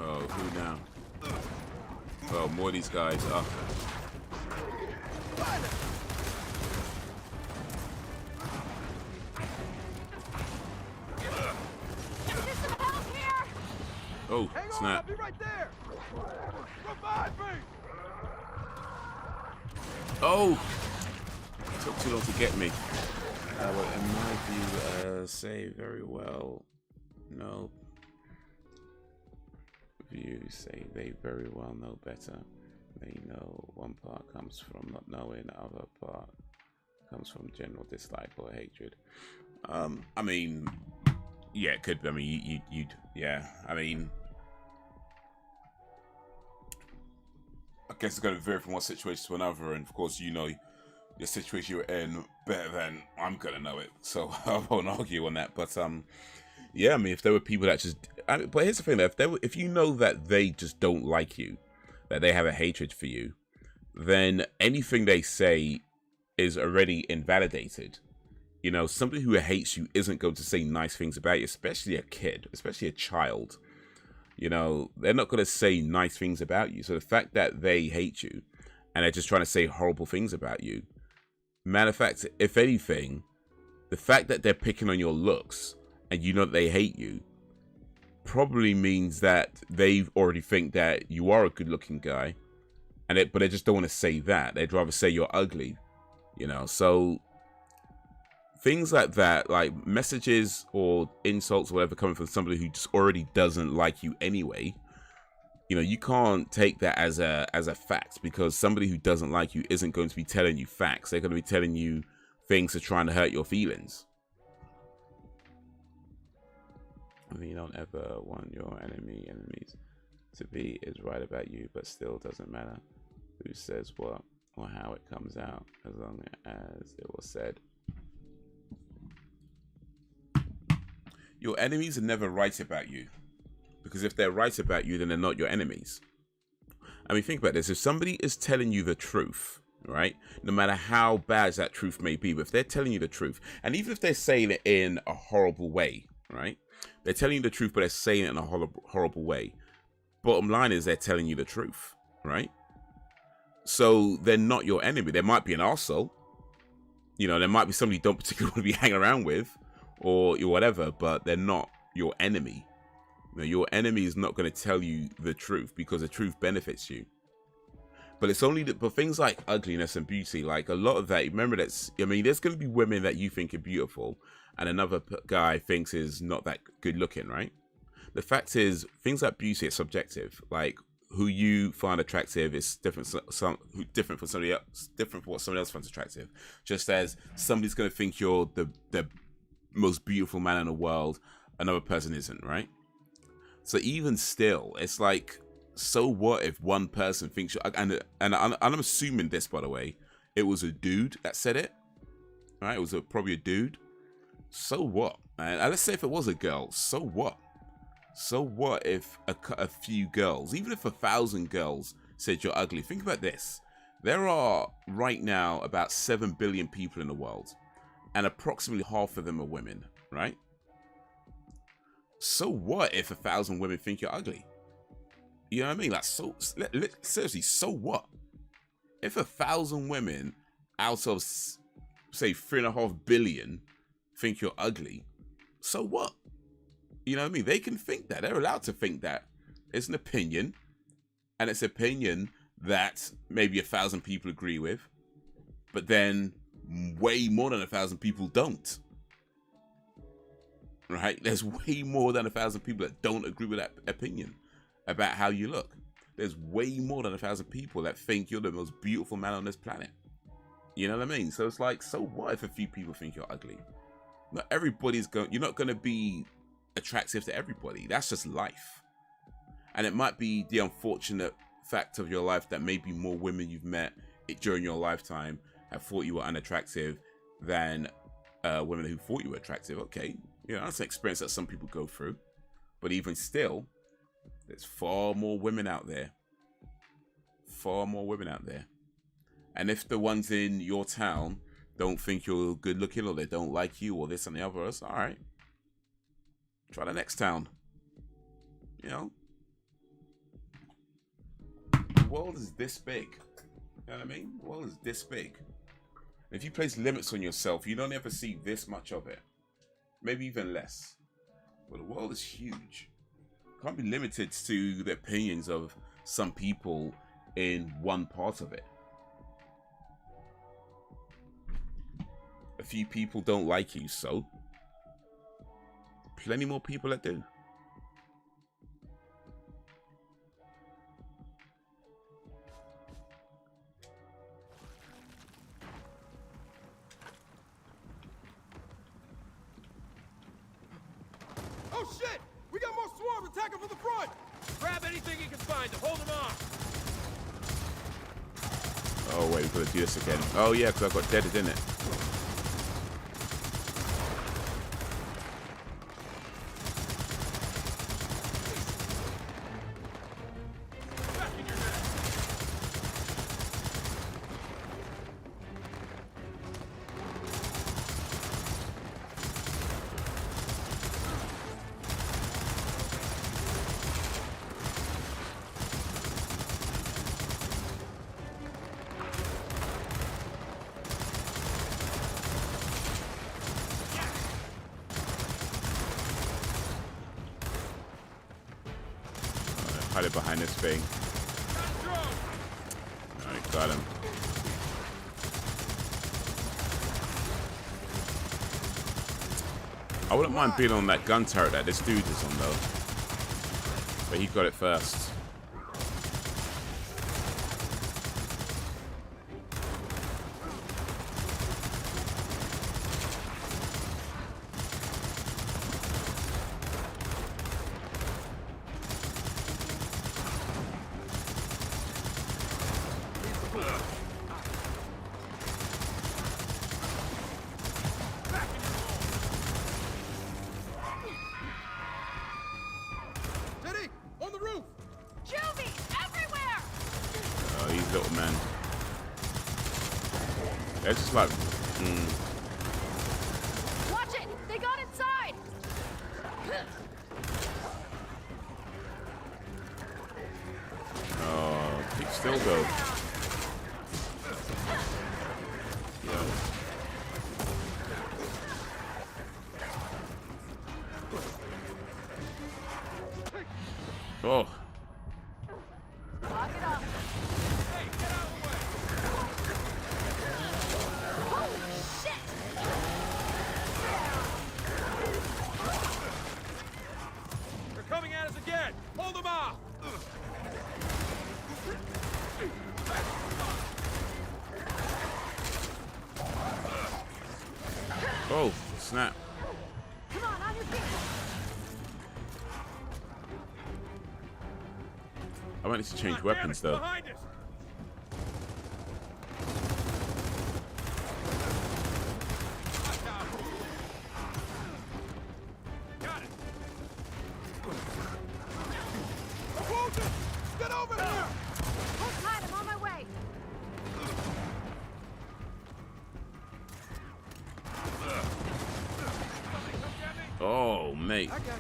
Oh, who now? Oh, more of these guys. Oh. There's some help here! Oh, Hang on, I'll snap. be right there! Revive me! Oh! Took too long to get me. Well, in my view, say very well. No. View say they very well know better. They know one part comes from not knowing, the other part comes from general dislike or hatred. I mean, yeah, it could be. I mean, you'd yeah. I mean, I guess it's going to vary from one situation to another, and of course, you know your situation you're in better than I'm gonna know it, so I won't argue on that. But yeah, I mean, if there were people that just, but here's the thing: that if you know that they just don't like you, that they have a hatred for you, then anything they say is already invalidated. You know, somebody who hates you isn't going to say nice things about you, especially a kid, especially a child. You know, they're not going to say nice things about you. So the fact that they hate you and they're just trying to say horrible things about you, matter of fact, if anything, the fact that they're picking on your looks and you know that they hate you probably means that they already think that you are a good-looking guy, and but they just don't want to say that. They'd rather say you're ugly, you know. So things like that, like messages or insults or whatever coming from somebody who just already doesn't like you anyway, you know, you can't take that as a fact, because somebody who doesn't like you isn't going to be telling you facts. They're going to be telling you things that are trying to hurt your feelings. I mean, you don't ever want your enemies to be is right about you, but still doesn't matter who says what or how it comes out, as long as it was said. Your enemies are never right about you, because if they're right about you, then they're not your enemies. I mean, think about this. If somebody is telling you the truth, right, no matter how bad that truth may be, but if they're telling you the truth, and even if they're saying it in a horrible way, right, they're telling you the truth, but they're saying it in a horrible way. Bottom line is they're telling you the truth, right? So they're not your enemy. There might be an arsehole. You know, there might be somebody you don't particularly want to be hanging around with or whatever, but they're not your enemy. You know, your enemy is not going to tell you the truth because the truth benefits you. But it's only that, but things like ugliness and beauty, like a lot of that, remember that's, I mean, there's going to be women that you think are beautiful and another guy thinks is not that good looking, right? The fact is, things like beauty are subjective. Like, who you find attractive is different for somebody else, different for what somebody else finds attractive. Just as somebody's going to think you're the most beautiful man in the world, another person isn't, right? So even still, it's like, so what if one person thinks you're, and I'm assuming this, by the way, it was a dude that said it, right? It was probably a dude. So what? And let's say if it was a girl, so what? So what if a few girls, even if 1,000 girls said you're ugly? Think about this. There are right now about 7 billion people in the world, and approximately half of them are women, right? So what if 1,000 women think you're ugly? You know what I mean? Like, so seriously, so what? If 1,000 women out of, say, 3.5 billion think you're ugly, so what? You know what I mean? They can think that. They're allowed to think that. It's an opinion, and it's an opinion that maybe 1,000 people agree with, but then way more than 1,000 people don't. Right? There's way more than 1,000 people that don't agree with that opinion about how you look. There's way more than 1,000 people that think you're the most beautiful man on this planet. You know what I mean? So it's like, so what if a few people think you're ugly? Not everybody's going. You're not going to be attractive to everybody. That's just life. And it might be the unfortunate fact of your life that maybe more women you've met during your lifetime have thought you were unattractive than women who thought you were attractive. Okay, you know, that's an experience that some people go through. But even still, there's far more women out there. Far more women out there. And if the ones in your town don't think you're good looking, or they don't like you, or this and the other, it's all right. Try the next town. You know, The world is this big. You know what I mean? The world is this big. If you place limits on yourself, you don't ever see this much of it. Maybe even less. But the world is huge. Can't be limited to the opinions of some people in one part of it. A few people don't like you, so plenty more people that do. Oh shit! We got more swarms attacking from the front! Grab anything you can find to hold them off. Oh wait, we've got to do this again. Oh yeah, because I got deaded in it. Hide it behind this thing. Alright, got him. I wouldn't mind being on that gun turret that this dude is on though. But he got it first. Teddy! On the roof! Juvies everywhere! Oh, these little men. They're just like, Watch it! They got inside! oh, keep still though. Yeah. Oh. Lock it up. Hey, get out of the way! Holy shit! They're coming at us again! Hold them off! Oh, snap. Come on your feet! I might need to change God damn weapons it, though. behind us! Watch out. Got it! I'm wounded! Get over here! Hold tight, I'm on my way! Oh, mate. I got you,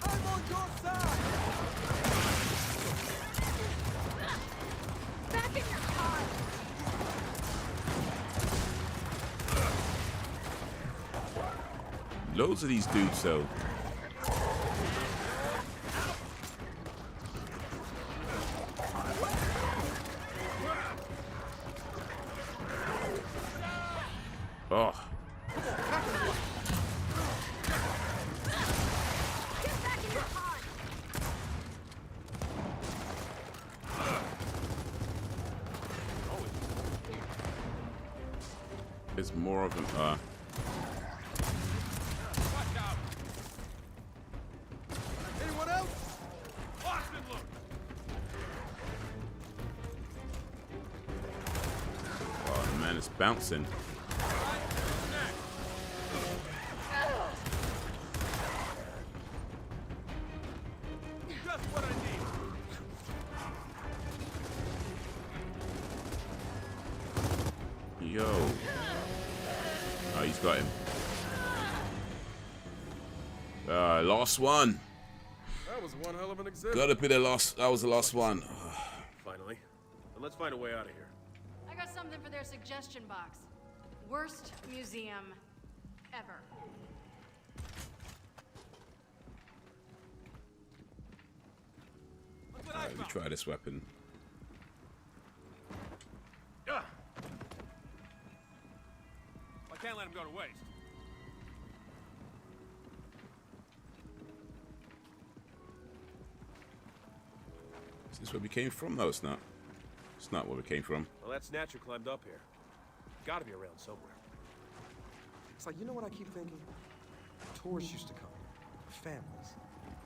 I'm on your side! Back in your car! Loads of these dudes though. Oh. Get back in your car! There's more of them. Watch out! Anyone else? Lost and look! Oh man, it's bouncing. Just what I need. Yo. Oh, he's got him. Last one. That was one hell of an exhibit. Gotta be the last. That was the last one. Finally. And let's find a way out of here. I got something for their suggestion box. Worst museum ever. Look what I Let me found. try this weapon. I can't let him go to waste. Is this where we came from? No, it's not. It's not where we came from. Well, that snatcher climbed up here. Gotta be around somewhere. It's like, you know what I keep thinking? Tourists used to come here. Families.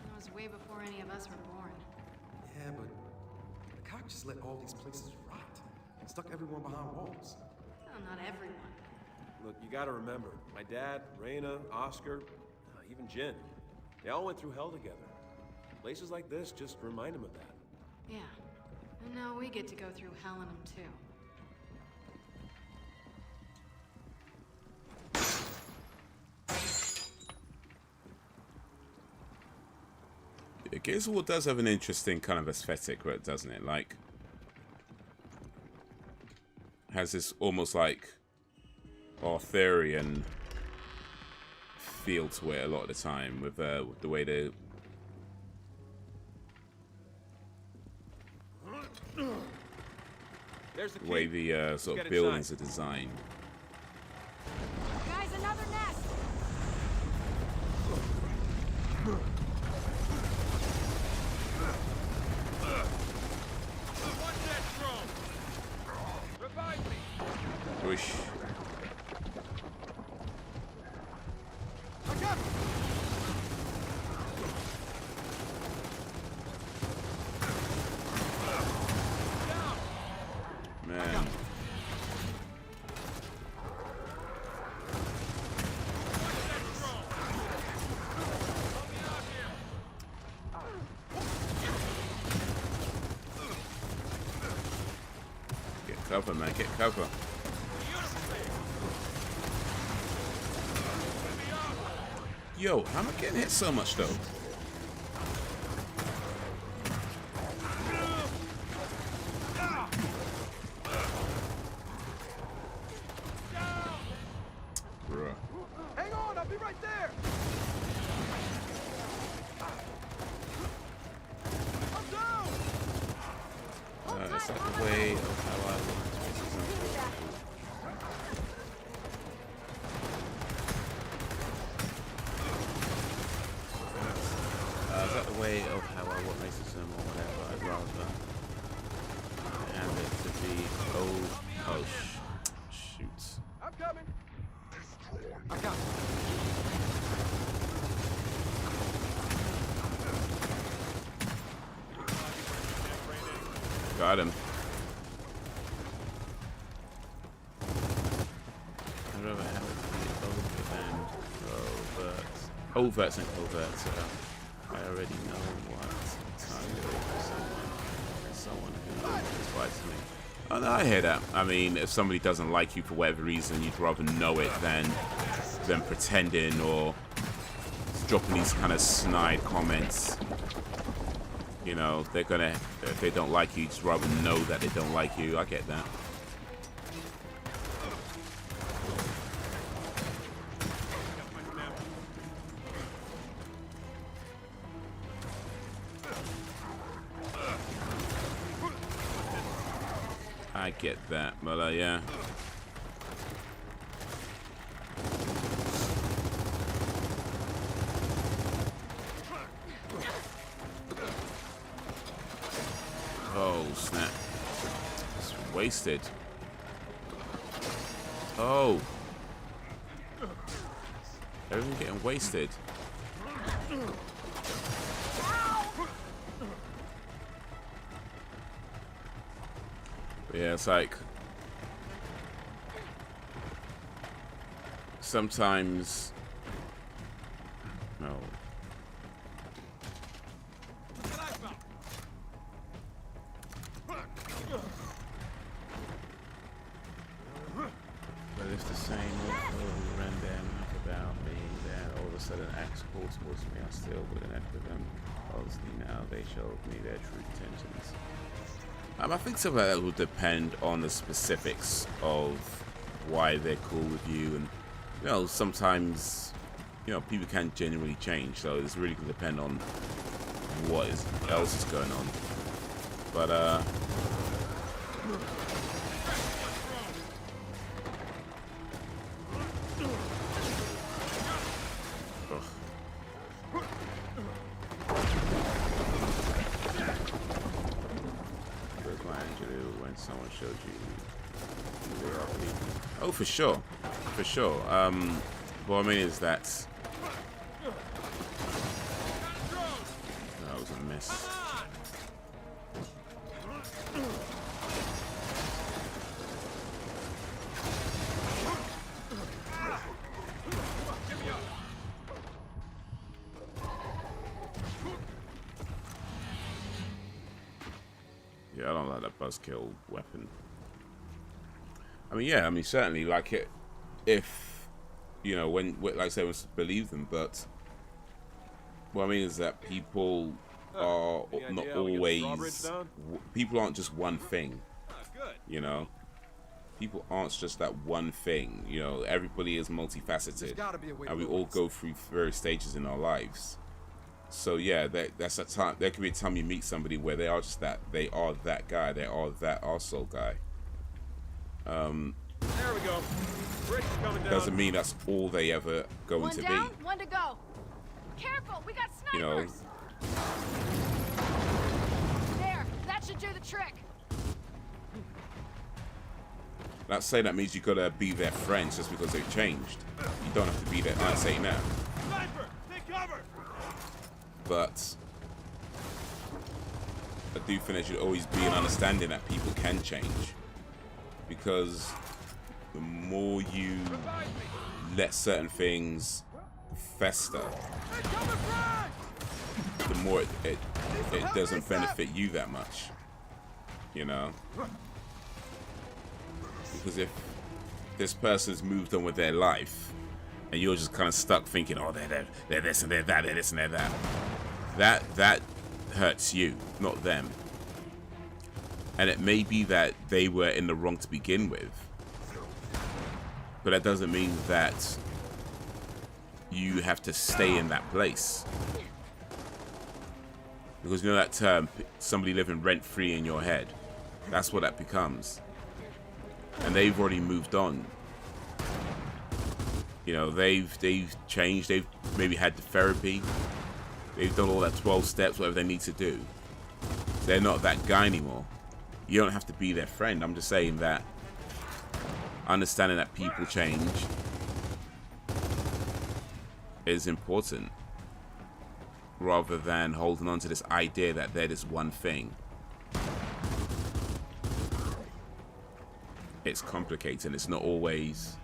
It was way before any of us were born. Yeah, but the cops just let all these places rot. And stuck everyone behind walls. Well, not everyone. Look, you gotta remember, my dad, Raina, Oscar, even Jen, they all went through hell together. Places like this just remind them of that. Yeah. And now we get to go through hell in them too. Yeah, Gears of War does have an interesting kind of aesthetic, doesn't it? Like, has this almost like Arthurian feel to it a lot of the time with the way the There's the key. way the sort Get of inside. buildings are designed. Guys, another nest! Watch that drone! Revive me! Whoosh. I got it! Man. Get cover, man. Get cover. Yo, how am I getting hit so much, though? Bruh. Hang on, I'll be right there! I'm down! Is that the way of how I want is that the way of how I want racism or whatever? I'd rather have it to be shoot. I'm coming! I got it. Got him. I'd rather have it to be overt and covert. Overt and covert, so I already know what time it is for someone who dislikes me. Oh no, I hear that. I mean, if somebody doesn't like you for whatever reason, you'd rather know it than pretending or dropping these kind of snide comments. You know, they're gonna, if they don't like you, just rather know that they don't like you. I get that. I get that, but yeah. Oh, snap. It's wasted. Oh. Everything getting wasted. But yeah, it's like sometimes no. But it's the same old random about me that all of a sudden acts calls towards me. I still wouldn't act with them. Obviously now they showed me their true intentions. I think some of that will depend on the specifics of why they're cool with you, and you know, sometimes, you know, people can genuinely change, so it's really going to depend on what else is going on. But ugh. Where's my Angelo when someone showed you who they are people? Oh, for sure, for sure. What I mean is that that was a miss. Yeah, I don't like that buzzkill weapon. I mean, yeah, I mean, certainly, like it, if, you know, when, like I say, believe them, but what I mean is that people are not always, people aren't just one thing, you know? People aren't just that one thing, you know? Everybody is multifaceted, and we all go through various stages in our lives. So yeah, that's a time. There could be a time you meet somebody where they are just that. They are that guy. They are that arsehole guy. There we go. Bridge is coming down. Doesn't mean that's all they ever going to be. One down, one to go. Careful, we got snipers. You know. There, that should do the trick. Not saying that means you gotta be their friends just because they've changed. You don't have to be their. I say now. Sniper, take cover. But I do think there should always be an understanding that people can change, because the more you let certain things fester, the more it doesn't benefit you that much, you know? Because if this person's moved on with their life and you're just kind of stuck thinking, oh, they're this and they're that, they're this and they're that, that hurts you, not them. And it may be that they were in the wrong to begin with, but that doesn't mean that you have to stay in that place. Because you know that term, somebody living rent-free in your head, that's what that becomes. And they've already moved on. You know, they've changed, they've maybe had the therapy, they've done all that 12 steps, whatever they need to do. They're not that guy anymore. You don't have to be their friend. I'm just saying that understanding that people change is important, rather than holding on to this idea that they're this one thing. It's complicated. It's not always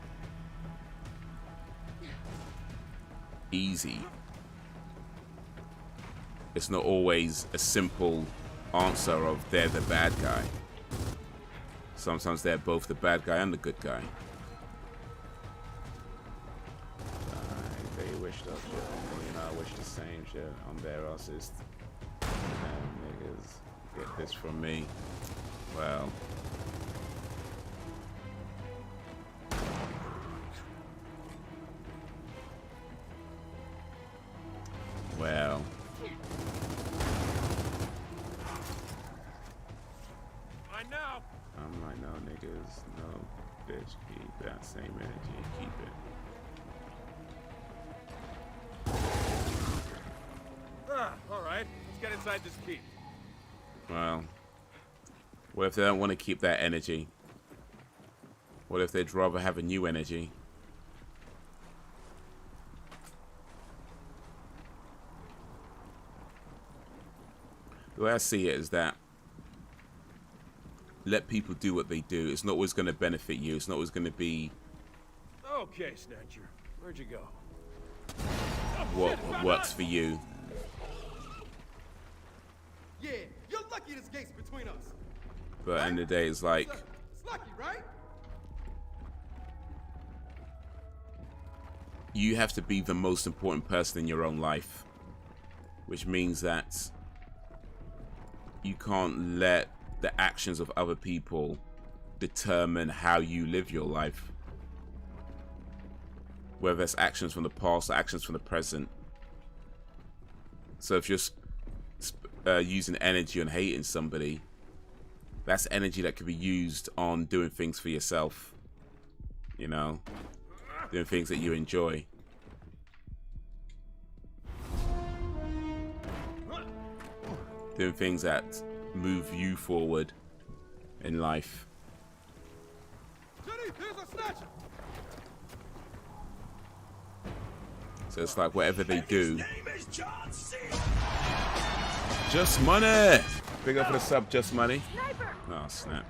easy. It's not always a simple answer of they're the bad guy. Sometimes they're both the bad guy and the good guy. They wish that shit on me, and I wish the same shit on their asses. And niggas get this from me. Well. Well. I know. I'm like, no, niggas, no, bitch, keep that same energy and keep it. All right. Let's get inside this keep. Well, what if they don't want to keep that energy? What if they'd rather have a new energy? The way I see it is that let people do what they do. It's not always going to benefit you. It's not always going to be Okay, Snatcher. Where'd you go? what works for you. Yeah, you're lucky this gate's between us. But at the end of the day, it's like, It's lucky, right? you have to be the most important person in your own life. which means that you can't let the actions of other people determine how you live your life. Whether it's actions from the past or actions from the present. So if you're using energy on hating somebody, that's energy that could be used on doing things for yourself. You know? Doing things that you enjoy. Doing things that move you forward in life. So it's like whatever they do. Just Money! Big up for the sub, Just Money. Oh, snap.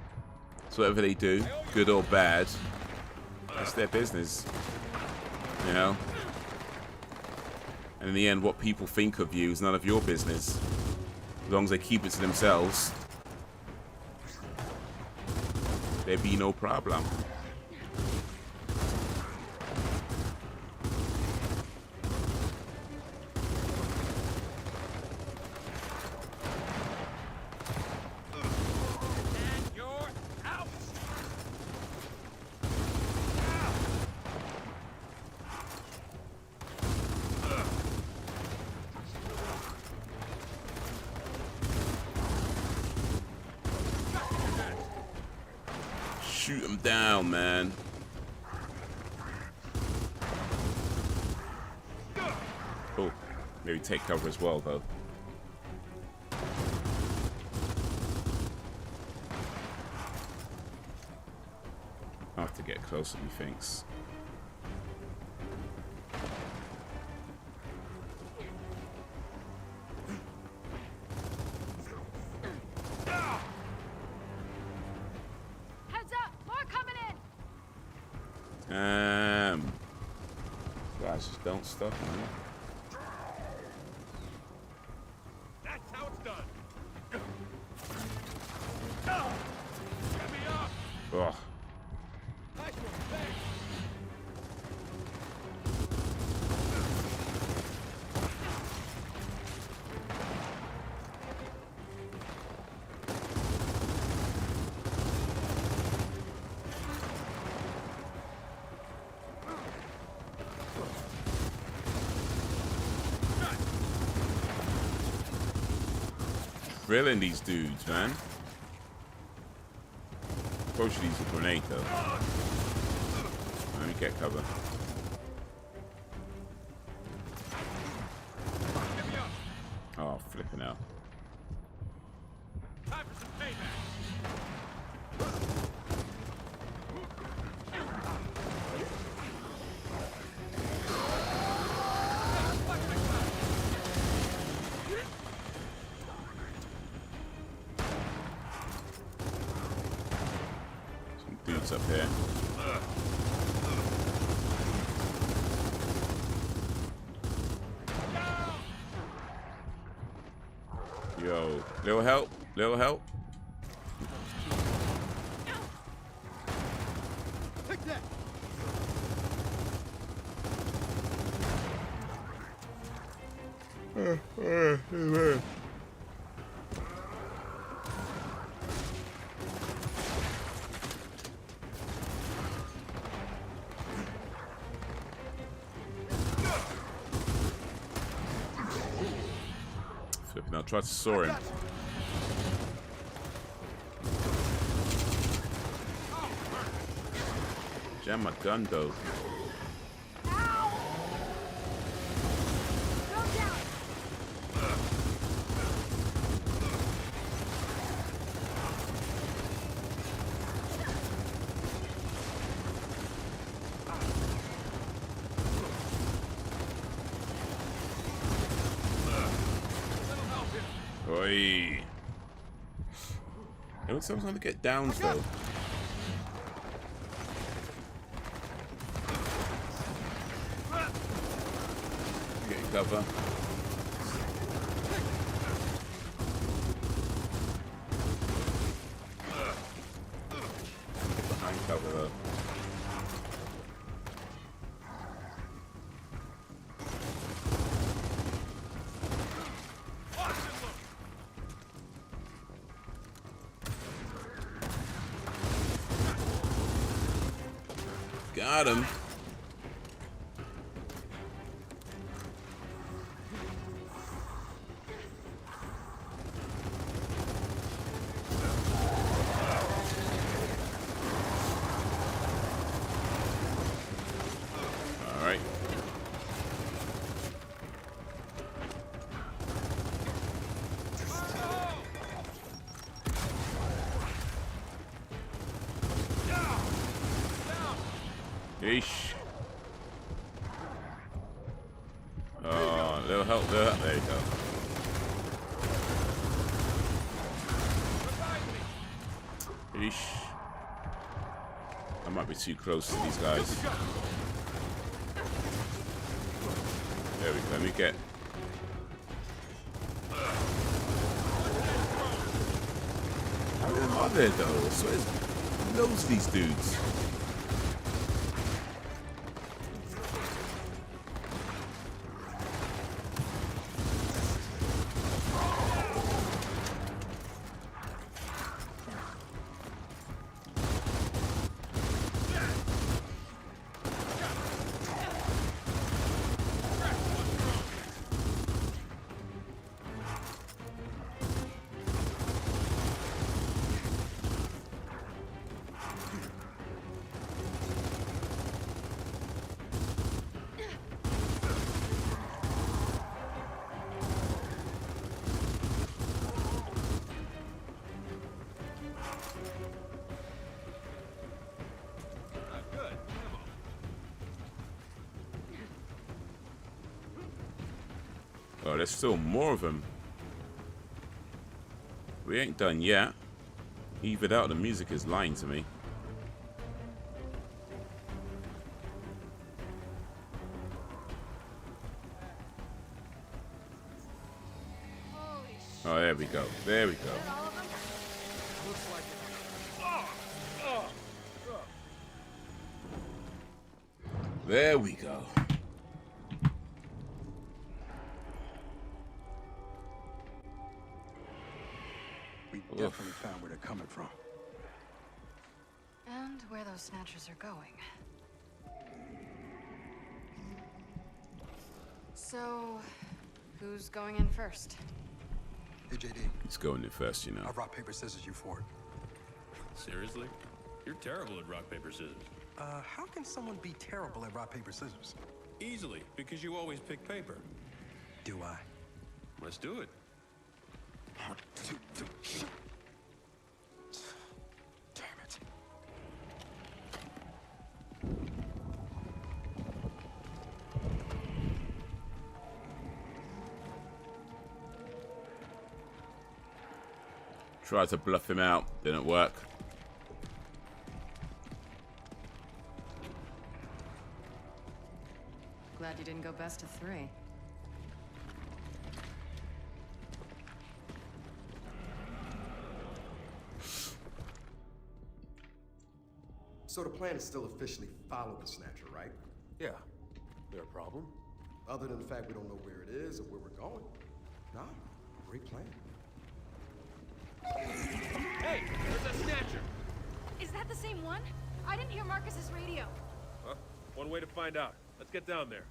So whatever they do, good or bad, that's their business. You know? And in the end, what people think of you is none of your business. As long as they keep it to themselves, there be no problem. Shoot him down, man. Oh, maybe take cover as well, though. I'll have to get closer, methinks. Guys, just don't stop, man. That's how it's done. Get me up. Ugh. Nice one, thanks. Grilling these dudes, man. Probably should use a grenade, though. Let me get cover. Oh, flipping out. Time for some payback. Dudes up here. Yo, little help, little help. Take that. Flipping out, try to soar him. Jam my gun though. Oi. It looks like I'm going to get downs though. Getting cover. Behind cover though. got him. All right. Yeesh. Oh, they'll help. There you go. Yeesh. I might be too close to these guys. There we go. Let me get. How many are there though? So there's loads of these dudes. Oh, there's still more of them. We ain't done yet. Even out, the music is lying to me. Holy shit. Oh, there we go. There we go. All of them? Looks like it. There we go. We definitely found where they're coming from. And where those snatchers are going. So, who's going in first? Hey, JD. He's going in first, you know. I'll rock, paper, scissors you for it. Seriously? You're terrible at rock, paper, scissors. How can someone be terrible at rock, paper, scissors? Easily, because you always pick paper. Do I? Let's do it. Damn it. Tried to bluff him out. Didn't work. Glad you didn't go best of 3. So the plan is still officially follow the Snatcher, right? Yeah. There a problem? Other than the fact we don't know where it is or where we're going. Nah, great plan. Hey, there's a snatcher. Is that the same one? I didn't hear Marcus's radio. Huh? One way to find out. Let's get down there.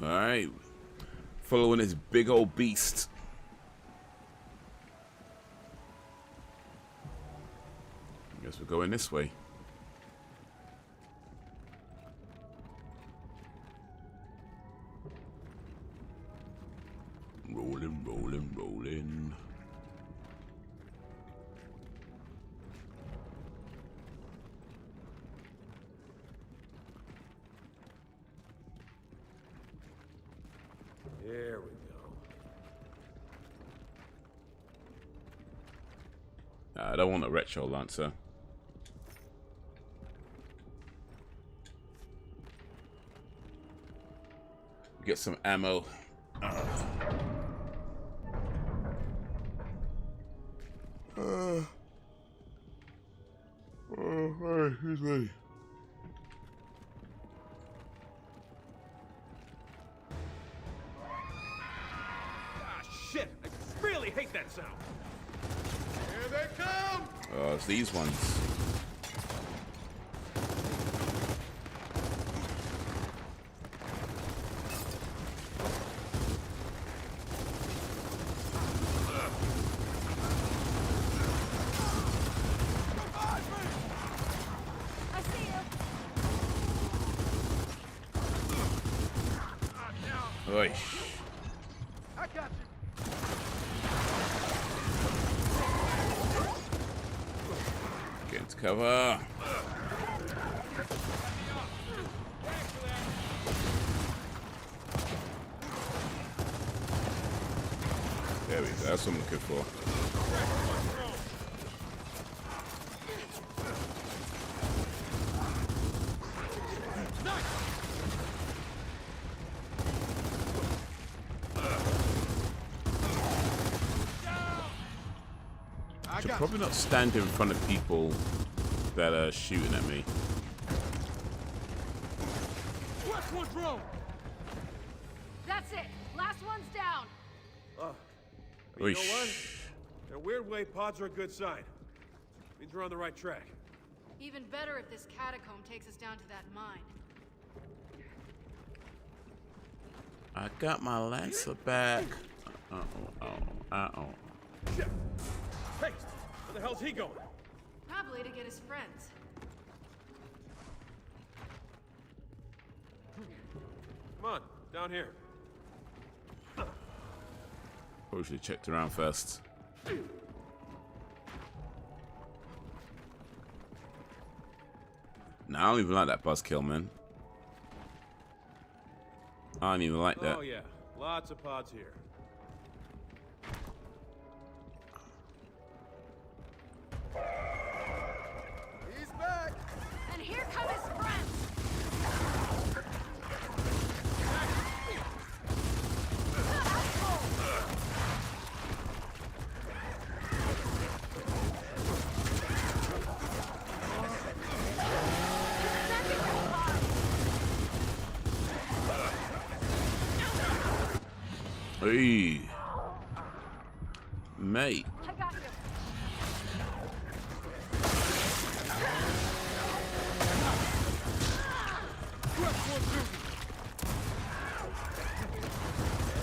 Alright. Following this big old beast. Guess we're going this way. Rolling, rolling, rolling. There we go. I don't want a retro lancer. Get some ammo. Here's me. Ah, shit! I really hate that sound. Here they come! Oh, it's these ones. Oy. I got you. Get into cover. There we go. That's what I'm looking for. I should probably not stand in front of people that are shooting at me. That's it. Last one's down. You know what? In a weird way, pods are a good sign. Means we're on the right track. Even better if this catacomb takes us down to that mine. I got my Lancer back. Shit! Hey, where the hell's he going? Probably to get his friends. Come on, down here. Probably should have checked around first. Nah, I don't even like that buzzkill, man. I don't even like that. Oh yeah, lots of pods here. He's back. And here come his friends. Hey, mate. I got you.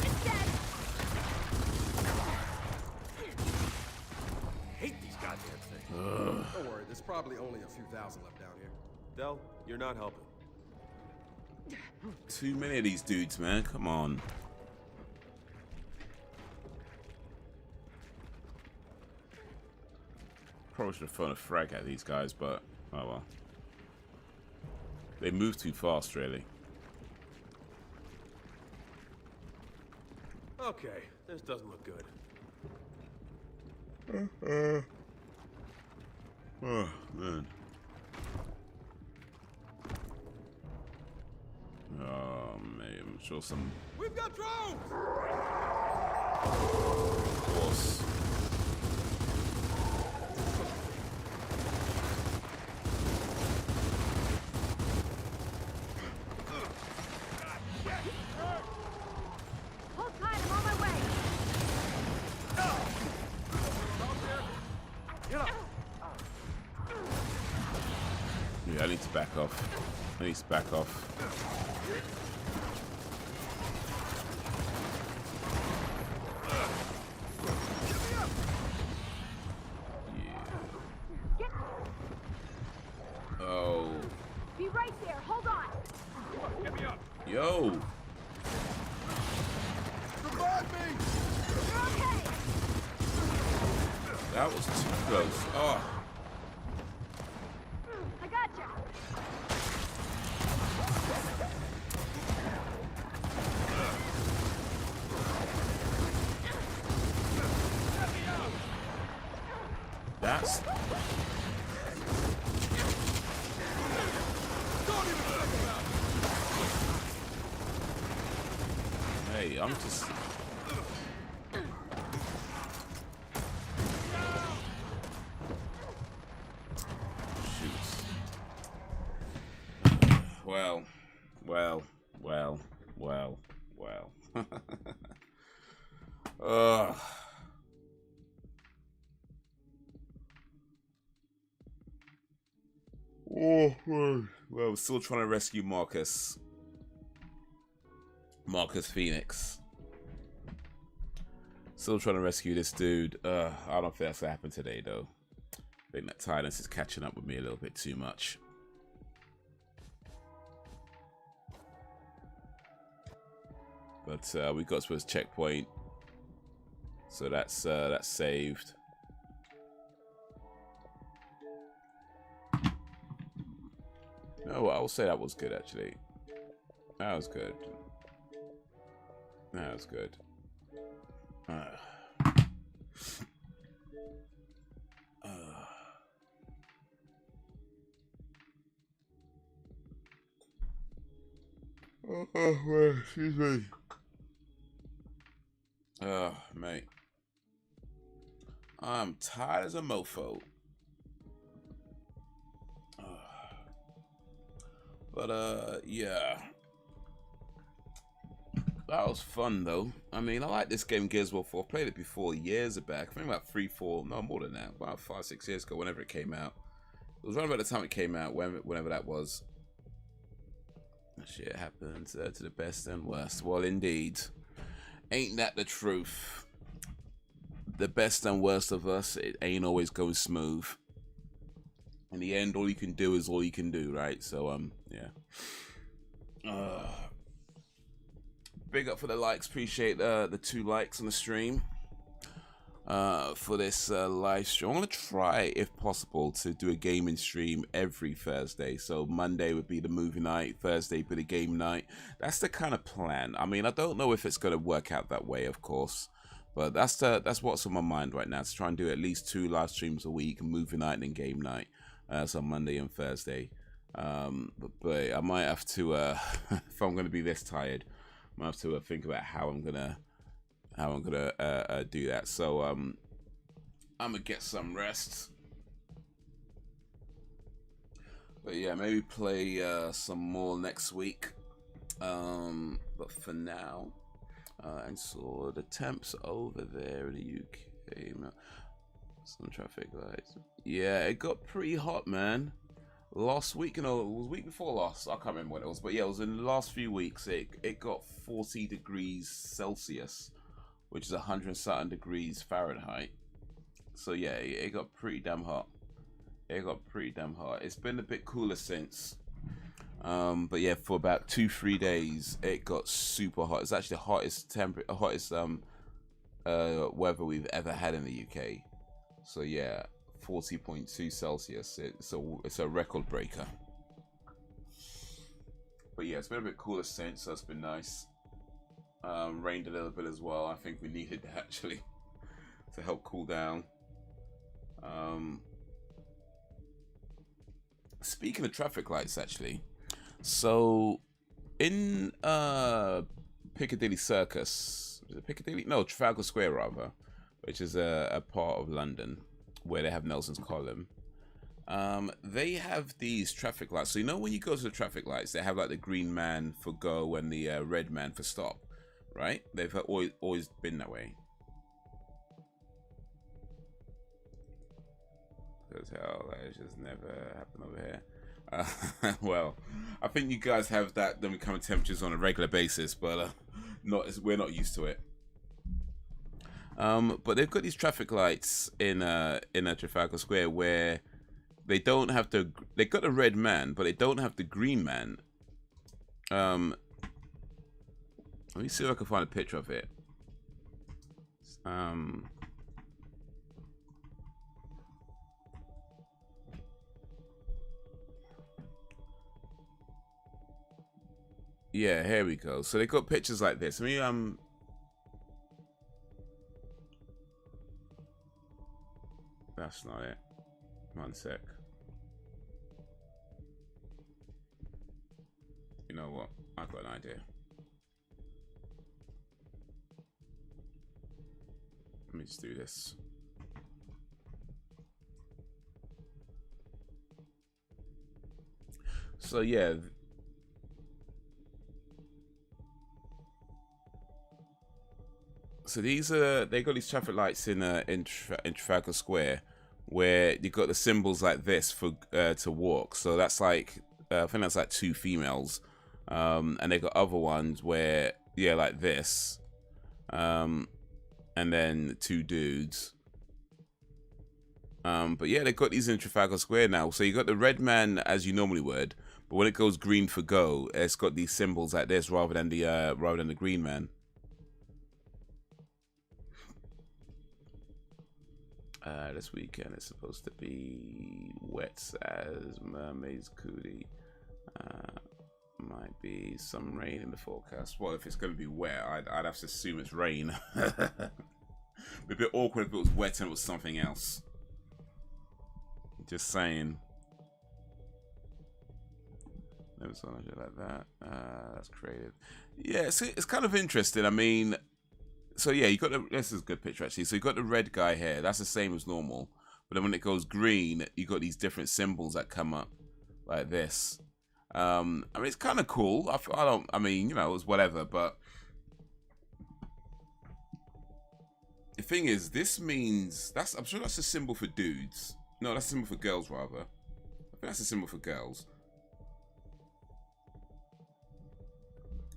It's dead. Hate these goddamn things. Don't worry, there's probably only a few thousand left down here. Del, you're not helping. Too many of these dudes, man. Come on. Probably should have thrown a frag at these guys, but oh well. They move too fast, really. Okay, this doesn't look good. Oh man. Oh man, I'm sure some. We've got drones! Of course. Hold tight, I'm on my way. Yeah, I need to back off. I need to back off. Yeah. Oh. Be right there. Hold on. Get me up! Yo. Revive me! You're okay. That was too close. Oh. I got you. That's. Hey, I'm just. Shoot. Well. Ugh. Oh, well, we're still trying to rescue Marcus. Marcus Fenix. Still trying to rescue this dude. I don't think that's gonna happen today, though. I think that Tidance is catching up with me a little bit too much. But we got to his checkpoint, so that's saved. No, I will say that was good actually. That was good. That was good. Excuse me. Mate. I'm tired as a mofo. But, yeah. That was fun, though. I mean, I like this game, Gears of War 4. I played it before years back. I think about 3, 4, no, more than that. About 5, 6 years ago, whenever it came out. It was right about the time it came out, whenever that was. Shit happens to the best and worst. Well, indeed. Ain't that the truth? The best and worst of us, it ain't always going smooth. In the end, all you can do is all you can do, right? So, yeah. Big up for the likes. Appreciate the 2 likes on the stream. For this live stream. I'm going to try, if possible, to do a gaming stream every Thursday. So Monday would be the movie night, Thursday would be the game night. That's the kind of plan. I mean, I don't know if it's going to work out that way, of course. But that's what's on my mind right now. To try and do at least 2 live streams a week, movie night and game night. So Monday and Thursday. But I might have to, if I'm going to be this tired, I might have to think about how I'm gonna do that. So I'm gonna get some rest. But yeah, maybe play some more next week. But for now, and so the temps over there in the UK, some traffic lights. Yeah, it got pretty hot, man. Last week, it was week before last. I can't remember when it was, but yeah, it was in the last few weeks. It got 40 degrees Celsius, which is 100-something degrees Fahrenheit. So yeah, it got pretty damn hot. It's been a bit cooler since. But yeah, for about 2-3 days, it got super hot. It's actually the hottest weather we've ever had in the UK. So yeah, 40.2 Celsius. It's a record breaker. But yeah, it's been a bit cooler since, so it's been nice. Rained a little bit as well. I think we needed that actually to help cool down. Speaking of traffic lights, actually, so in Piccadilly Circus, is it Piccadilly? No, Trafalgar Square rather, which is a part of London where they have Nelson's Column. They have these traffic lights. So you know when you go to the traffic lights, they have like the green man for go and the red man for stop, right? They've always been that way. Hotel, that just never happened over here. Well, I think you guys have that them kind of temperatures on a regular basis, but we're not used to it. But they've got these traffic lights in a Trafalgar Square where they don't have they got the red man, but they don't have the green man. Let me see if I can find a picture of it. Yeah, here we go. So they got pictures like this. I mean, that's not it. 1 sec. You know what? I've got an idea. Let me just do this. So yeah. So these they got these traffic lights in Trafalgar Square where you got the symbols like this for to walk. So that's like I think that's like 2 females, and they got other ones where like this, and then 2 dudes. But yeah, they got these in Trafalgar Square now. So you got the red man as you normally would, but when it goes green for go, it's got these symbols like this rather than the green man. This weekend it's supposed to be wet as mermaid's cootie. Might be some rain in the forecast. Well, if it's going to be wet, I'd have to assume it's rain. It'd be a bit awkward if it was wet and it was something else. Just saying. Never saw anything like that. That's creative. Yeah, it's kind of interesting. I mean, so yeah, you got the. This is a good picture actually. So you got the red guy here. That's the same as normal. But then when it goes green, you got these different symbols that come up like this. I mean, it's kind of cool. I mean, you know, it's whatever. But the thing is, this means I'm sure that's a symbol for dudes. No, that's a symbol for girls rather. I think that's a symbol for girls.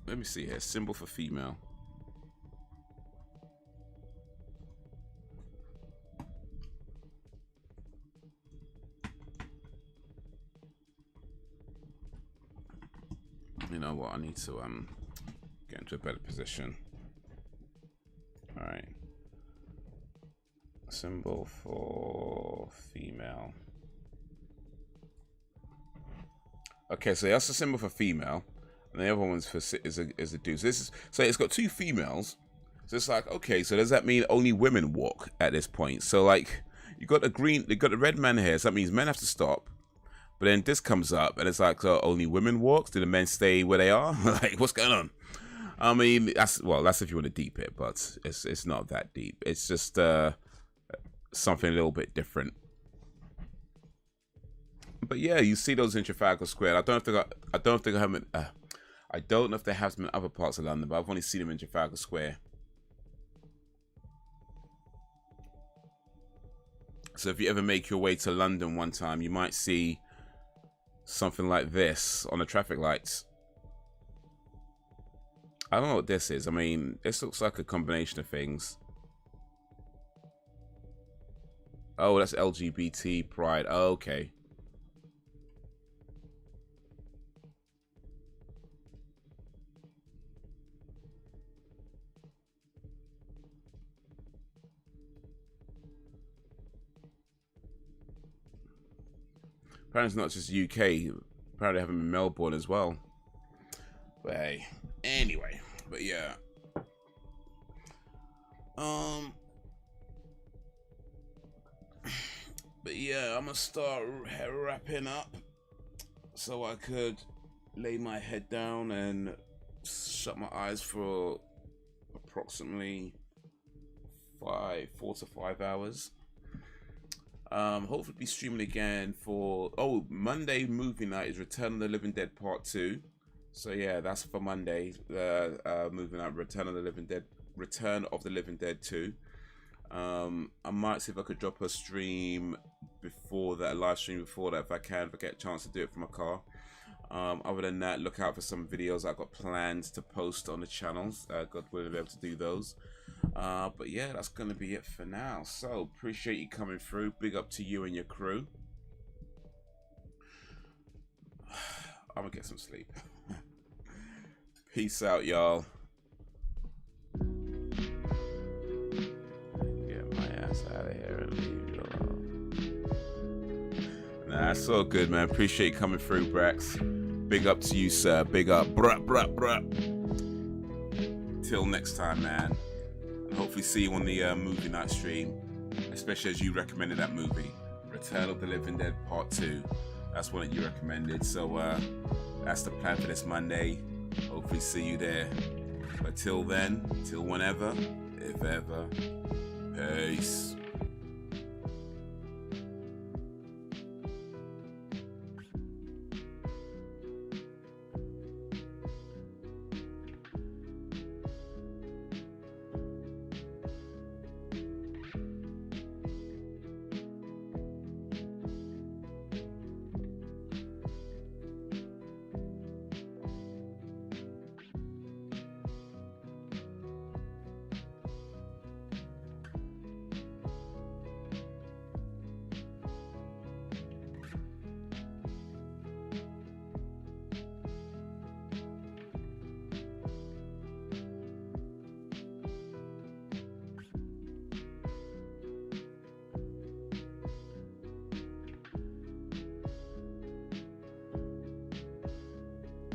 Let me see here. Symbol for female. You know what? I need to get into a better position. All right. Symbol for female. Okay, so that's the symbol for female, and the other one's for is a dude. So this is, so it's got two females. So it's like, okay, so does that mean only women walk at this point? So like, you got the red man here. So that means men have to stop. But then this comes up, and it's like, so only women walk? Do the men stay where they are? Like, what's going on? I mean, that's if you want to deep it, but it's not that deep. It's just something a little bit different. But yeah, you see those in Trafalgar Square. I don't know if they have them in other parts of London, but I've only seen them in Trafalgar Square. So if you ever make your way to London one time, you might see something like this on the traffic lights. I don't know what this is. I mean, this looks like a combination of things. Oh, that's LGBT pride. Oh, okay. Apparently it's not just UK. Apparently they have them in Melbourne as well. But hey, anyway. But yeah. But yeah, I'm gonna start wrapping up so I could lay my head down and shut my eyes for approximately 4 to 5 hours. Hopefully be streaming again for Monday movie night is Return of the Living Dead Part 2. So yeah, that's for Monday. Movie night, Return of the Living Dead 2. I might see if I could drop a stream before that, a live stream before that if I get a chance to do it from a car. Other than that, look out for some videos I've got plans to post on the channels. God willing, to be able to do those. But yeah, that's gonna be it for now. So appreciate you coming through. Big up to you and your crew. I'm gonna get some sleep. Peace out, y'all. Get my ass out of here and leave you alone. Nah, it's all good, man. Appreciate you coming through, Brax. Big up to you, sir. Big up. Bruh, bruh, bruh. Till next time, man. And hopefully see you on the movie night stream, especially as you recommended that movie, Return of the Living Dead Part 2. That's one that you recommended. So that's the plan for this Monday. Hopefully see you there. But till then, till whenever, if ever, peace.